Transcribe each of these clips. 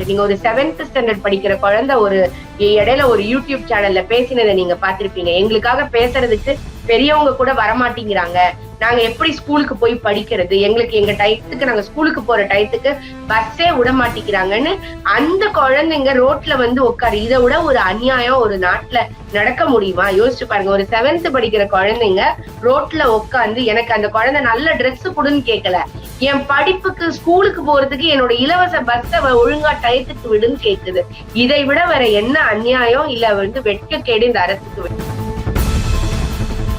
நீங்க ஒரு 7th standard படிக்கிற குழந்தை ஒரு இடையில ஒரு யூடியூப் சேனல்ல பேசினதை நீங்க பாத்திருப்பீங்க. எங்களுக்காக பேசுறதுக்கு பெரியவங்க கூட வரமாட்டேங்கிறாங்க. நாங்க எப்படி ஸ்கூலுக்கு போய் படிக்கிறது, எங்களுக்கு எங்க டயத்துக்கு நாங்க ஸ்கூலுக்கு போற டயத்துக்கு பஸ்ஸே விட மாட்டேங்கிறாங்கன்னு அந்த குழந்தைங்க ரோட்ல வந்து உட்காரு. இதை விட ஒரு அநியாயம் ஒரு நாட்டுல நடக்க முடியுமா? யோசிச்சு பாருங்க. ஒரு 7th படிக்கிற குழந்தைங்க ரோட்ல உட்காந்து, எனக்கு அந்த குழந்தை நல்ல ட்ரெஸ் கொடுன்னு கேட்கல, என் படிப்புக்கு ஸ்கூலுக்கு போறதுக்கு என்னோட இலவச பஸ்ஸ ஒழுங்கா டயத்துக்கு விடுன்னு கேக்குது. இதை விட வேற என்ன அநியாயம் இல்ல வந்து வெட்கக்கேடு இந்த அரசுக்கு.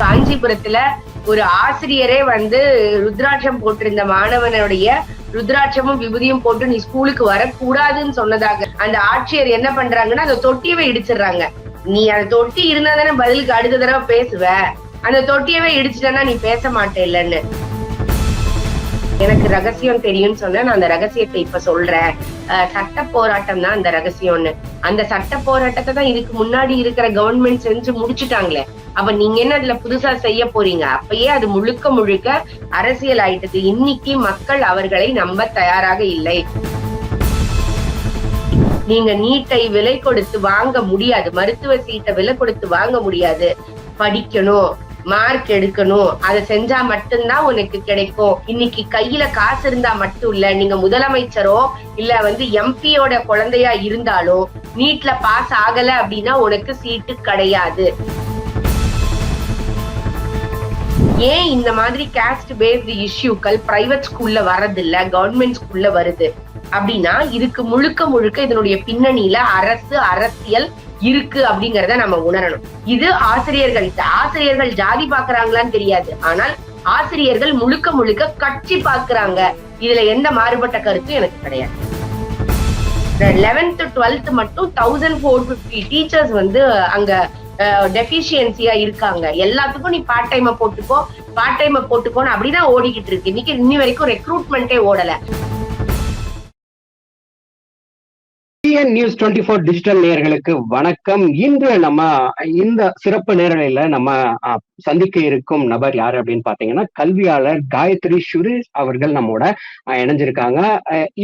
காஞ்சிபுரத்துல ஒரு ஆசிரியரே வந்து ருத்ராட்சம் போட்டிருந்த மாணவனுடைய ருத்ராட்சமும் விபூதியும் போட்டு நீ ஸ்கூலுக்கு வரக்கூடாதுன்னு சொன்னதாக அந்த ஆட்சியர் என்ன பண்றாங்கன்னா அந்த தொட்டியவே இடிச்சிடுறாங்க. நீ அந்த தொட்டி இருந்தா தானே பதிலுக்கு அடுத்த தடவை பேசுவ, அந்த தொட்டியவே இடிச்சுட்டா நீ பேச மாட்டேல்லன்னு. எனக்கு ரகசியம் தெரியும்னு சொன்ன, நான் அந்த ரகசியத்தை இப்ப சொல்றேன். சட்ட போராட்டம் தான் அந்த ரகசியம்னு. அந்த சட்ட போராட்டத்தை தான் இதுக்கு முன்னாடி இருக்கிற கவர்மெண்ட் செஞ்சு முடிச்சுட்டாங்களே. அப்ப நீங்க என்ன அதுல புதுசா செய்ய போறீங்க? அப்பயே அது முழுக்க முழுக்க அரசியல் ஆயிட்டது. இன்னைக்கு மக்கள் அவர்களை நம்ப தயாராக இல்லை. நீங்க நீட்டை விலை கொடுத்து வாங்க முடியாது, மருத்துவ சீட்டை விலை கொடுத்து வாங்க முடியாது. படிக்கணும், மார்க் எடுக்கணும், அதை செஞ்சா மட்டும்தான் உனக்கு கிடைக்கும். இன்னைக்கு கையில காசு இருந்தா மட்டும் இல்ல, நீங்க முதலமைச்சரோ இல்ல வந்து எம்பியோட குழந்தையா இருந்தாலும் நீட்ல பாஸ் ஆகல அப்படின்னா உனக்கு சீட்டு கிடையாது. ஏன் இந்த மாதிரி காஸ்ட் பேஸ்டு இஷ்யூக்கள் பிரைவேட் ஸ்கூல்ல வர்றதில்ல, கவர்மெண்ட் ஸ்கூல்ல வருது அப்படின்னா இதுக்கு முழுக்க முழுக்க இதனுடைய பின்னணியில அரசியல் இருக்கு அப்படிங்கறத நம்ம உணரணும். இது ஆசிரியர்கள் ஜாதி பாக்குறாங்களான்னு தெரியாது, ஆனால் ஆசிரியர்கள் முழுக்க முழுக்க கட்சி பாக்குறாங்க. இதுல எந்த மாறுபட்ட கருத்தும் எனக்கு கிடையாது. 11th 12th மட்டும் 1450 டீச்சர்ஸ் வந்து அங்க டெபிஷியன்சியா இருக்காங்க. எல்லாத்துக்கும் நீ பார்ட் டைமை போட்டுக்கோன்னு அப்படிதான் ஓடிக்கிட்டு இருக்கு. இன்னி வரைக்கும் ரெக்ரூட்மெண்டே ஓடல. டிஎன் நியூஸ் 24 டிஜிட்டல் நேயர்களுக்கு வணக்கம். இன்று நம்ம இந்த சிறப்பு நேரலையில நம்ம சந்திக்க இருக்கும் நபர் யாரு அப்படின்னு பாத்தீங்கன்னா கல்வியாளர் காயத்ரி சுரேஷ் அவர்கள் நம்மோட இணைஞ்சிருக்காங்க.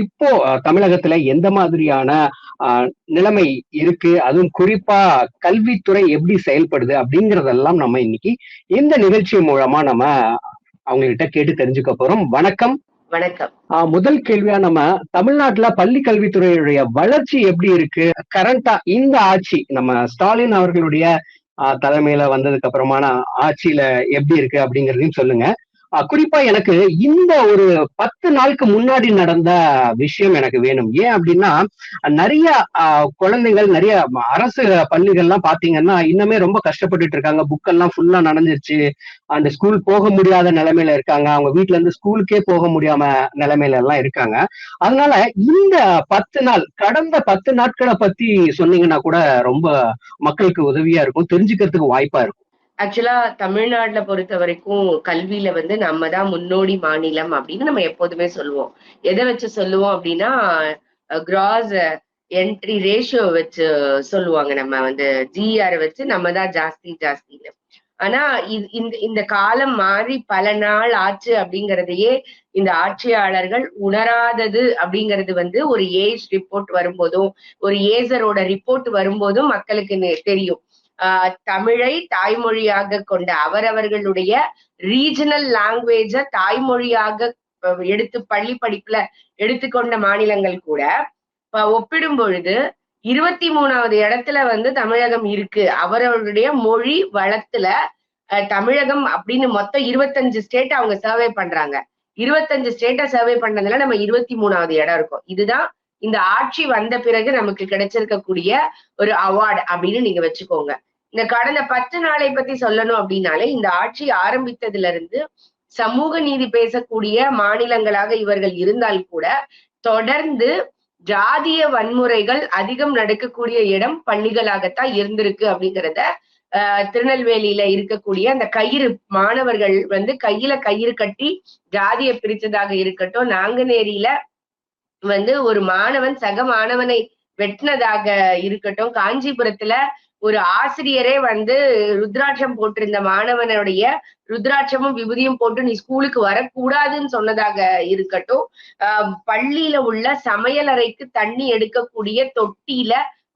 இப்போ தமிழகத்துல எந்த மாதிரியான நிலைமை இருக்கு, அதுவும் குறிப்பா கல்வித்துறை எப்படி செயல்படுது அப்படிங்கறதெல்லாம் நம்ம இன்னைக்கு இந்த நிகழ்ச்சி மூலமா நம்ம அவங்க கிட்ட கேட்டு தெரிஞ்சுக்க போறோம். வணக்கம். வணக்கம். முதல் கேள்வியா நம்ம தமிழ்நாட்டுல பள்ளி கல்வித்துறையுடைய வளர்ச்சி எப்படி இருக்கு? கரண்டா இந்த ஆட்சி நம்ம ஸ்டாலின் அவர்களுடைய தலைமையில வந்ததுக்கு அப்புறமான ஆட்சியில எப்படி இருக்கு அப்படிங்கறதையும் சொல்லுங்க. குறிப்பா எனக்கு இந்த ஒரு 10 நாளுக்கு முன்னாடி நடந்த விஷயம் எனக்கு வேணும். ஏன் அப்படின்னா நிறைய குழந்தைகள், நிறைய அரசு பள்ளிகள்லாம் பாத்தீங்கன்னா இன்னுமே ரொம்ப கஷ்டப்பட்டுட்டு இருக்காங்க. புக்கெல்லாம் ஃபுல்லா நனைஞ்சிருச்சு, அந்த ஸ்கூல் போக முடியாத நிலைமையில இருக்காங்க. அவங்க வீட்டுல இருந்து ஸ்கூலுக்கே போக முடியாம நிலைமையில எல்லாம் இருக்காங்க. அதனால இந்த 10 நாள், கடந்த 10 நாட்களை பத்தி சொன்னீங்கன்னா கூட ரொம்ப மக்களுக்கு உதவியா இருக்கும், தெரிஞ்சுக்கிறதுக்கு வாய்ப்பா இருக்கும். ஆக்சுவலா தமிழ்நாட்டுல பொறுத்த வரைக்கும் கல்வியில வந்து நம்ம தான் முன்னோடி மாநிலம் அப்படின்னு நம்ம எப்போதுமே சொல்லுவோம். எதை வச்சு சொல்லுவோம் அப்படின்னா கிராஸ் என்ட்ரி ரேஷியோ வச்சு சொல்லுவாங்க. நம்ம வந்து ஜிஆர் வச்சு நம்ம தான் ஜாஸ்தின்னு. ஆனா இந்த காலம் மாறி பல நாள் ஆச்சு அப்படிங்கறதையே இந்த ஆட்சியாளர்கள் உணராதது அப்படிங்கிறது வந்து ஒரு ஏஜ் ரிப்போர்ட் வரும்போதும் ஒரு ஏசரோட ரிப்போர்ட் வரும்போதும் மக்களுக்கு தெரியும். தமிழை தாய்மொழியாக கொண்ட அவரவர்களுடைய ரீஜனல் லாங்குவேஜ தாய்மொழியாக எடுத்து பள்ளி படிப்புல எடுத்துக்கொண்ட மாநிலங்கள் கூட ஒப்பிடும் பொழுது 23வது இடத்துல வந்து தமிழகம் இருக்கு. அவரவர்களுடைய மொழி வளத்துல தமிழகம் அப்படின்னு மொத்தம் 25 ஸ்டேட் அவங்க சர்வே பண்றாங்க. 25 ஸ்டேட்டை சர்வே பண்ணதுல நம்ம 23வது இடம் இருக்கும். இதுதான் இந்த ஆட்சி வந்த பிறகு நமக்கு கிடைச்சிருக்கக்கூடிய ஒரு அவார்டு அப்படின்னு நீங்க வச்சுக்கோங்க. இந்த கடந்த 10 நாளை பத்தி சொல்லணும் அப்படின்னாலே, இந்த ஆட்சி ஆரம்பித்ததுல இருந்து சமூக நீதி பேசக்கூடிய மாநிலங்களாக இவர்கள் இருந்தால் கூட தொடர்ந்து ஜாதிய வன்முறைகள் அதிகம் நடக்கக்கூடிய இடம் பள்ளிகளாகத்தான் இருந்திருக்கு அப்படிங்கிறத திருநெல்வேலியில இருக்கக்கூடிய அந்த கயிறு மாணவர்கள் வந்து கையில கயிறு கட்டி ஜாதியை பிரிச்சதாக இருக்கட்டும், நாங்குநேரியில வந்து ஒரு மாணவன் சக மாணவனை வெட்டினதாக இருக்கட்டும், காஞ்சிபுரத்துல ஒரு ஆசிரியரே வந்து ருத்ராட்சம் போட்டிருந்த மாணவனுடைய ருத்ராட்சமும் விபூதியும் போட்டு நீ ஸ்கூலுக்கு வரக்கூடாதுன்னு சொன்னதாக இருக்கட்டும், பள்ளியில உள்ள சமையலறைக்கு தண்ணி எடுக்கக்கூடிய தொட்டியில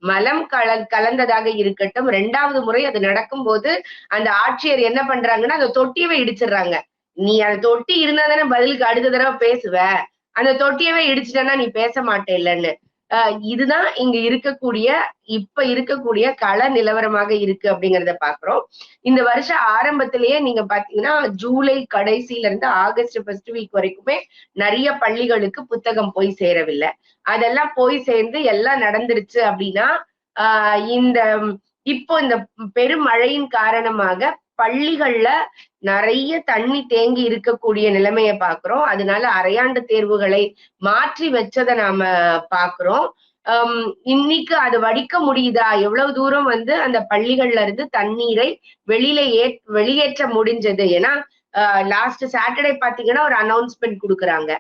மலம் கலந்ததாக இருக்கட்டும். 2வது முறை அது நடக்கும்போது அந்த ஆட்சியர் என்ன பண்றாங்கன்னா அந்த தொட்டியவே இடிச்சிடுறாங்க. நீ அந்த தொட்டி இருந்தா தானே பதிலுக்கு அடுத்த தடவை பேசுவ, அந்த தொட்டியவே இடிச்சிட்டன்னா நீ பேச மாட்டேல்லன்னு. இதுதான் இங்க இப்ப இருக்கக்கூடிய கள நிலவரமாக இருக்கு அப்படிங்கிறத பாக்குறோம். இந்த வருஷம் ஆரம்பத்திலேயே நீங்க பாத்தீங்கன்னா ஜூலை கடைசியில இருந்து ஆகஸ்ட் ஃபர்ஸ்ட் வீக் வரைக்குமே நிறைய பள்ளிகளுக்கு புத்தகம் போய் சேரவில்லை. அதெல்லாம் போய் சேர்ந்து எல்லாம் நடந்துருச்சு அப்படின்னா இந்த இப்போ இந்த பெருமழையின் காரணமாக பள்ளிகள்ல நிறைய தண்ணி தேங்கி இருக்கக்கூடிய நிலைமையை பாக்குறோம். அதனால அரையாண்டு தேர்வுகளை மாற்றி வச்சதை நாம பாக்குறோம். இன்னைக்கு அது வடிக்க முடியுதா? எவ்வளவு தூரம் வந்து அந்த பள்ளிகள்ல இருந்து தண்ணீரை வெளியேற்ற முடிஞ்சது? ஏன்னா லாஸ்ட் சாட்டர்டே பாத்தீங்கன்னா ஒரு அனௌன்ஸ்மெண்ட் கொடுக்குறாங்க.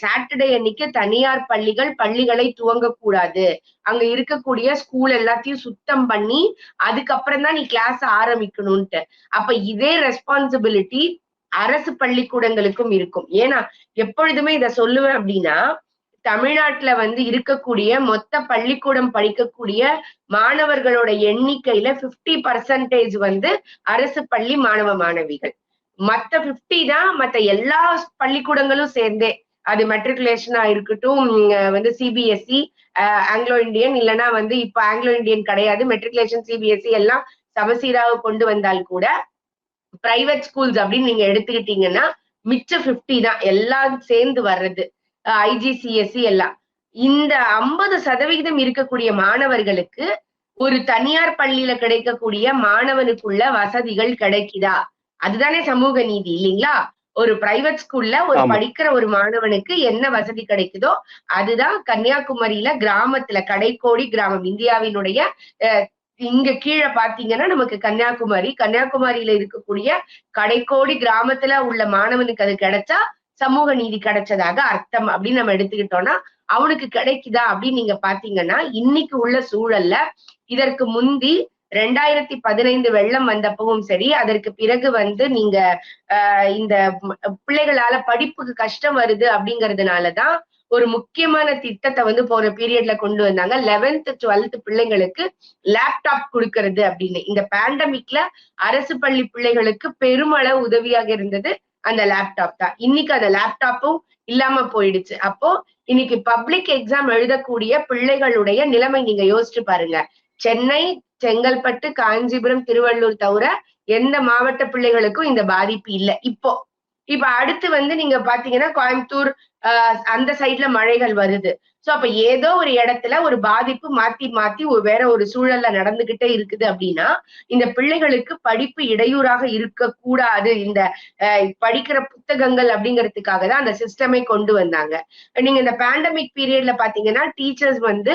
சாட்டர்டே அன்னைக்கு தனியார் பள்ளிகளை துவங்கக்கூடாது, அங்க இருக்கக்கூடிய ஸ்கூல் எல்லாத்தையும் சுத்தம் பண்ணி அதுக்கப்புறம் தான் நீ கிளாஸ் ஆரம்பிக்கணும்ட்டு. அப்ப இதே ரெஸ்பான்சிபிலிட்டி அரசு பள்ளிக்கூடங்களுக்கும் இருக்கும். ஏன்னா எப்பொழுதுமே இத சொல்லுவேன் அப்படின்னா, தமிழ்நாட்டுல வந்து இருக்கக்கூடிய மொத்த பள்ளிக்கூடம் படிக்கக்கூடிய மாணவர்களோட எண்ணிக்கையில 50% வந்து அரசு பள்ளி மாணவ மாணவிகள். மத்த 50 தான் மத்த எல்லா பள்ளிக்கூடங்களும் சேர்ந்தே. அது மெட்ரிகுலேஷனா இருக்கட்டும், வந்து சிபிஎஸ்இ, ஆங்கிலோ இந்தியன், இல்லைன்னா வந்து இப்ப ஆங்கிலோ இந்தியன் கிடையாது, மெட்ரிகுலேஷன் சிபிஎஸ்இ எல்லாம் சமசீராக கொண்டு வந்தால் கூட பிரைவேட் ஸ்கூல்ஸ் அப்படின்னு நீங்க எடுத்துக்கிட்டீங்கன்னா மிச்ச 50 தான் எல்லாம் சேர்ந்து வர்றது. ஐஜிசிஎஸ்சி எல்லாம். இந்த 50% இருக்கக்கூடிய மாணவர்களுக்கு ஒரு தனியார் பள்ளியில கிடைக்கக்கூடிய மாணவனுக்குள்ள வசதிகள் கிடைக்குதா? அதுதானே சமூக நீதி இல்லைங்களா? ஒரு பிரைவேட் ஸ்கூல்ல படிக்கிற ஒரு மாணவனுக்கு என்ன வசதி கிடைக்குதோ அதுதான் கன்னியாகுமரியில கிராமத்துல, கடைக்கோடி கிராமம், இந்தியாவினுடைய இங்க கீழே பாத்தீங்கன்னா நமக்கு கன்னியாகுமரியில இருக்கக்கூடிய கடைக்கோடி கிராமத்துல உள்ள மாணவனுக்கு அது கிடைச்சா சமூக நீதி கிடைச்சதாக அர்த்தம் அப்படின்னு நம்ம எடுத்துக்கிட்டோம்னா, அவனுக்கு கிடைக்குதா அப்படின்னு நீங்க பாத்தீங்கன்னா இன்னைக்கு உள்ள சூழல்ல இதற்கு முந்தி 2015 வெள்ளம் வந்தப்பவும் சரி, அதற்கு பிறகு வந்து நீங்க இந்த பிள்ளைகளால படிப்புக்கு கஷ்டம் வருது அப்படிங்கறதுனாலதான் ஒரு முக்கியமான திட்டத்தை வந்து போற பீரியட்ல கொண்டு வந்தாங்க. 11th 12th பிள்ளைங்களுக்கு லேப்டாப் கொடுக்கறது அப்படின்னு. இந்த பேண்டமிக்ல அரசு பள்ளி பிள்ளைகளுக்கு பெருமளவு உதவியாக இருந்தது அந்த லேப்டாப் தான். இன்னைக்கு அந்த லேப்டாப்பும் இல்லாம போயிடுச்சு. அப்போ இன்னைக்கு பப்ளிக் எக்ஸாம் எழுதக்கூடிய பிள்ளைகளுடைய நிலைமை நீங்க யோசிச்சு பாருங்க. சென்னை, செங்கல்பட்டு, காஞ்சிபுரம், திருவள்ளூர் தவிர எந்த மாவட்ட பிள்ளைகளுக்கும் இந்த பாதிப்பு இல்லை இப்போ. இப்ப அடுத்து வந்து நீங்க பாத்தீங்கன்னா கோயம்புத்தூர் அந்த சைட்ல மழைகள் வருது. சோ அப்ப ஏதோ ஒரு இடத்துல ஒரு பாதிப்பு மாத்தி வேற ஒரு சூழல்ல நடந்துகிட்டே இருக்குது அப்படின்னா இந்த பிள்ளைகளுக்கு படிப்பு இடையூறாக இருக்கக்கூடாது. இந்த படிக்கிற புத்தகங்கள் அப்படிங்கிறதுக்காக தான் அந்த சிஸ்டமே கொண்டு வந்தாங்க. நீங்க இந்த பேண்டமிக் பீரியட்ல பாத்தீங்கன்னா டீச்சர்ஸ் வந்து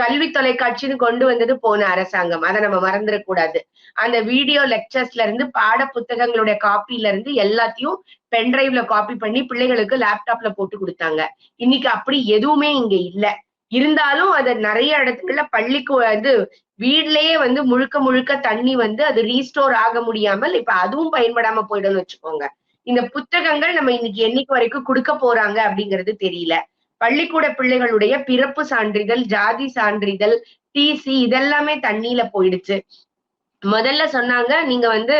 கல்வி தொலைக்காட்சின்னு கொண்டு வந்தது போன அரசாங்கம். அதை நம்ம மறந்துடக்கூடாது. அந்த வீடியோ லெக்சர்ஸ்ல இருந்து பாட புத்தகங்களுடைய காப்பில இருந்து எல்லாத்தையும் பென்டிரைவ்ல காப்பி பண்ணி பிள்ளைகளுக்கு லேப்டாப்ல போட்டு கொடுத்தாங்க. இன்னைக்கு அப்படி எதுவுமே இங்க இல்ல. இருந்தாலும் அது நிறைய இடத்துல பள்ளிக்கு வந்து வீட்லயே வந்து முழுக்க தண்ணி வந்து அது ரீஸ்டோர் ஆக முடியாமல் இப்ப அதுவும் பயன்படாம போயிடும்னு வச்சுக்கோங்க. இந்த புத்தகங்கள் நம்ம இன்னைக்கு என்னைக்கு வரைக்கும் கொடுக்க போறாங்க அப்படிங்கிறது தெரியல. பள்ளிக்கூட பிள்ளைகளுடைய பிறப்பு சான்றிதழ், ஜாதி சான்றிதழ், டிசி இதெல்லாமே தண்ணியில போயிடுச்சு. முதல்ல சொன்னாங்க நீங்க வந்து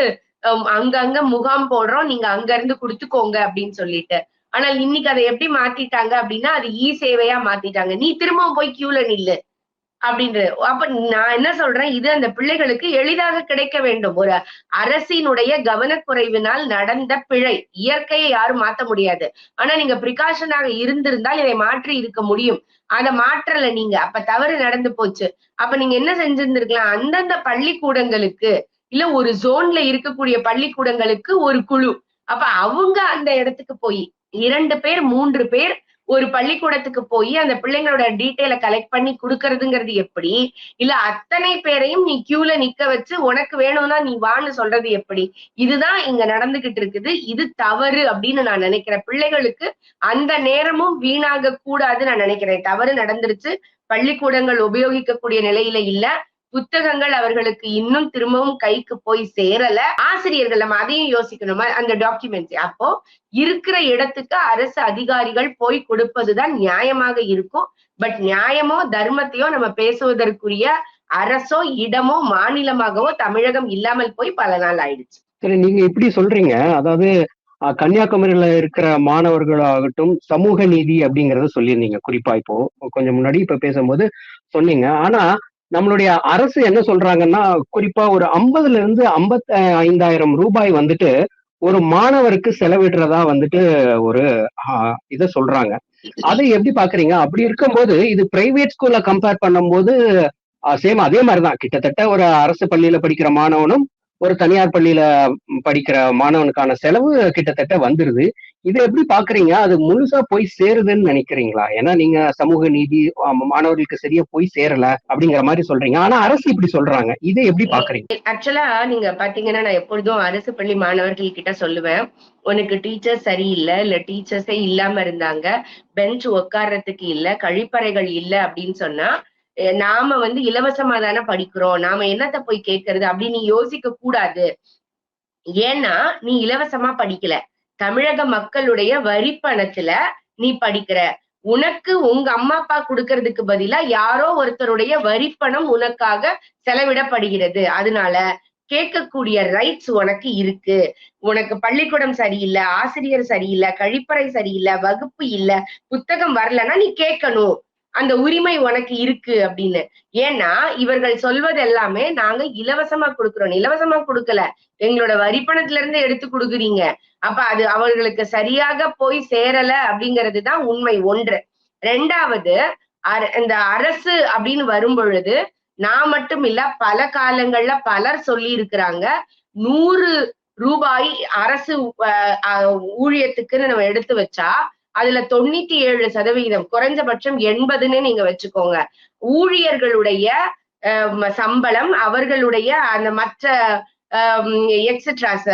அங்கங்க முகாம் போடுறோம், நீங்க அங்க இருந்து குடுத்துக்கோங்க அப்படின்னு சொல்லிட்டு. ஆனால் இன்னைக்கு அதை எப்படி மாத்திட்டாங்க அப்படின்னா அது சேவையா மாத்திட்டாங்க. நீ திரும்பவும் போய் கியூல நில்லு அப்படின்றது. அப்ப நான் என்ன சொல்றேன், இது அந்த பிள்ளைகளுக்கு எளிதாக கிடைக்க வேண்டும். ஒரு அரசினுடைய கவனக்குறைவினால் நடந்த பிழை. இயற்கையை யாரும் மாத்த முடியாது. ஆனா நீங்க பிரிகாஷனாக இருந்திருந்தால் இதை மாற்றி இருக்க முடியும். அதை மாற்றல நீங்க. அப்ப தவறு நடந்து போச்சு. அப்ப நீங்க என்ன செஞ்சிருந்திருக்கலாம், அந்தந்த பள்ளிக்கூடங்களுக்கு இல்ல ஒரு ஜோன்ல இருக்கக்கூடிய பள்ளிக்கூடங்களுக்கு ஒரு குழு, அப்ப அவங்க அந்த இடத்துக்கு போய் 2 பேர் 3 பேர் ஒரு பள்ளிக்கூடத்துக்கு போய் அந்த பிள்ளைங்களோட டீட்டெயில கலெக்ட் பண்ணி கொடுக்கறதுங்கிறது எப்படி? இல்ல அத்தனை பேரையும் நீ கியூல நிக்க வச்சு உனக்கு வேணும்னா நீ வான்னு சொல்றது எப்படி? இதுதான் இங்க நடந்துகிட்டு இருக்குது. இது தவறு அப்படின்னு நான் நினைக்கிறேன். பிள்ளைகளுக்கு அந்த நேரமும் வீணாக கூடாது நான் நினைக்கிறேன். தவறு நடந்துருச்சு. பள்ளிக்கூடங்கள் உபயோகிக்கக்கூடிய நிலையில இல்ல. புத்தகங்கள் அவர்களுக்கு இன்னும் திரும்பவும் கைக்கு போய் சேரல. ஆசிரியர்கள் நம்ம அதையும் யோசிக்கணுமா? அந்த டாக்குமெண்ட்ஸ் அப்போ இருக்கிற இடத்துக்கு அரசு அதிகாரிகள் போய் கொடுப்பதுதான் நியாயமாக இருக்கும். பட் நியாயமோ தர்மத்தையோ நம்ம பேசுவதற்குரிய அரசோ இடமோ மாநிலமாகவோ தமிழகம் இல்லாமல் போய் பல நாள் ஆயிடுச்சு. சரி, நீங்க இப்படி சொல்றீங்க. அதாவது கன்னியாகுமரியில இருக்கிற மாணவர்களாகட்டும் சமூக நீதி அப்படிங்கறத சொல்லியிருந்தீங்க. குறிப்பா இப்போ கொஞ்சம் முன்னாடி இப்ப பேசும்போது சொன்னீங்க. ஆனா நம்மளுடைய அரசு என்ன சொல்றாங்கன்னா, குறிப்பா ஒரு 50ல இருந்து 55,000 ரூபாய் வந்துட்டு ஒரு மாணவருக்கு செலவிடுறதா வந்துட்டு ஒரு இத சொல்றாங்க. அதை எப்படி பாக்குறீங்க? அப்படி இருக்கும்போது இது பிரைவேட் ஸ்கூல்ல கம்பேர் பண்ணும்போது சேம் அதே மாதிரிதான். கிட்டத்தட்ட ஒரு அரசு பள்ளியில படிக்கிற மாணவனும் ஒரு தனியார் பள்ளியில படிக்கிற மாணவனுக்கான செலவு கிட்டத்தட்ட வந்துருது. இதை எப்படி பாக்குறீங்க? அது முழுசா போய் சேருதுன்னு நினைக்கிறீங்களா? ஏன்னா நீங்க சமூக நீதி மாணவர்களுக்கு சரியா போய் சேரல அப்படிங்கிற மாதிரி சொல்றீங்க. ஆனா அரசு இப்படி சொல்றாங்க. இதை எப்படி பாக்குறீங்க? ஆக்சுவலா நீங்க பாத்தீங்கன்னா நான் எப்பொழுதும் அரசு பள்ளி மாணவர்கள் கிட்ட சொல்லுவேன், உனக்கு டீச்சர் சரியில்லை, இல்ல டீச்சர்ஸே இல்லாம இருந்தாங்க, பெஞ்ச் உட்கார்றதுக்கு இல்ல, கழிப்பறைகள் இல்ல அப்படின்னு சொன்னா நாம வந்து இலவசமா தானே படிக்கிறோம், நாம என்னத்த போய் கேட்கறது அப்படின்னு நீ யோசிக்க கூடாது. ஏன்னா நீ இலவசமா படிக்கல, தமிழக மக்களுடைய வரி பணத்துல நீ படிக்கிற. உனக்கு உங்க அம்மா அப்பா கொடுக்கறதுக்கு பதிலா யாரோ ஒருத்தருடைய வரி பணம் உனக்காக செலவிடப்படுகிறது. அதனால கேட்கக்கூடிய ரைட்ஸ் உனக்கு இருக்கு. உனக்கு பள்ளிக்கூடம் சரியில்லை, ஆசிரியர் சரியில்லை, கழிப்பறை சரியில்லை, வகுப்பு இல்ல, புத்தகம் வரலன்னா நீ கேட்கணும். அந்த உரிமை உனக்கு இருக்கு அப்படின்னு. ஏன்னா இவர்கள் சொல்வது எல்லாமே நாங்க இலவசமா கொடுக்கிறோம். இலவசமா கொடுக்கல, எங்களோட வரிப்பணத்துல இருந்து எடுத்து கொடுக்குறீங்க. அப்ப அது அவர்களுக்கு சரியாக போய் சேரல அப்படிங்கிறதுதான் உண்மை ஒன்று. 2வது இந்த அரசு அப்படின்னு வரும் பொழுது நான் மட்டும் இல்ல, பல காலங்கள்ல பலர் சொல்லி இருக்கிறாங்க. 100 ரூபாய் அரசு ஊழியத்துக்குன்னு நம்ம எடுத்து வச்சா அதுல 97% குறைஞ்சபட்சம் 80ன்னு நீங்க வச்சுக்கோங்க. ஊழியர்களுடைய சம்பளம், அவர்களுடைய அந்த மற்ற எக்ஸெட்ராஸ்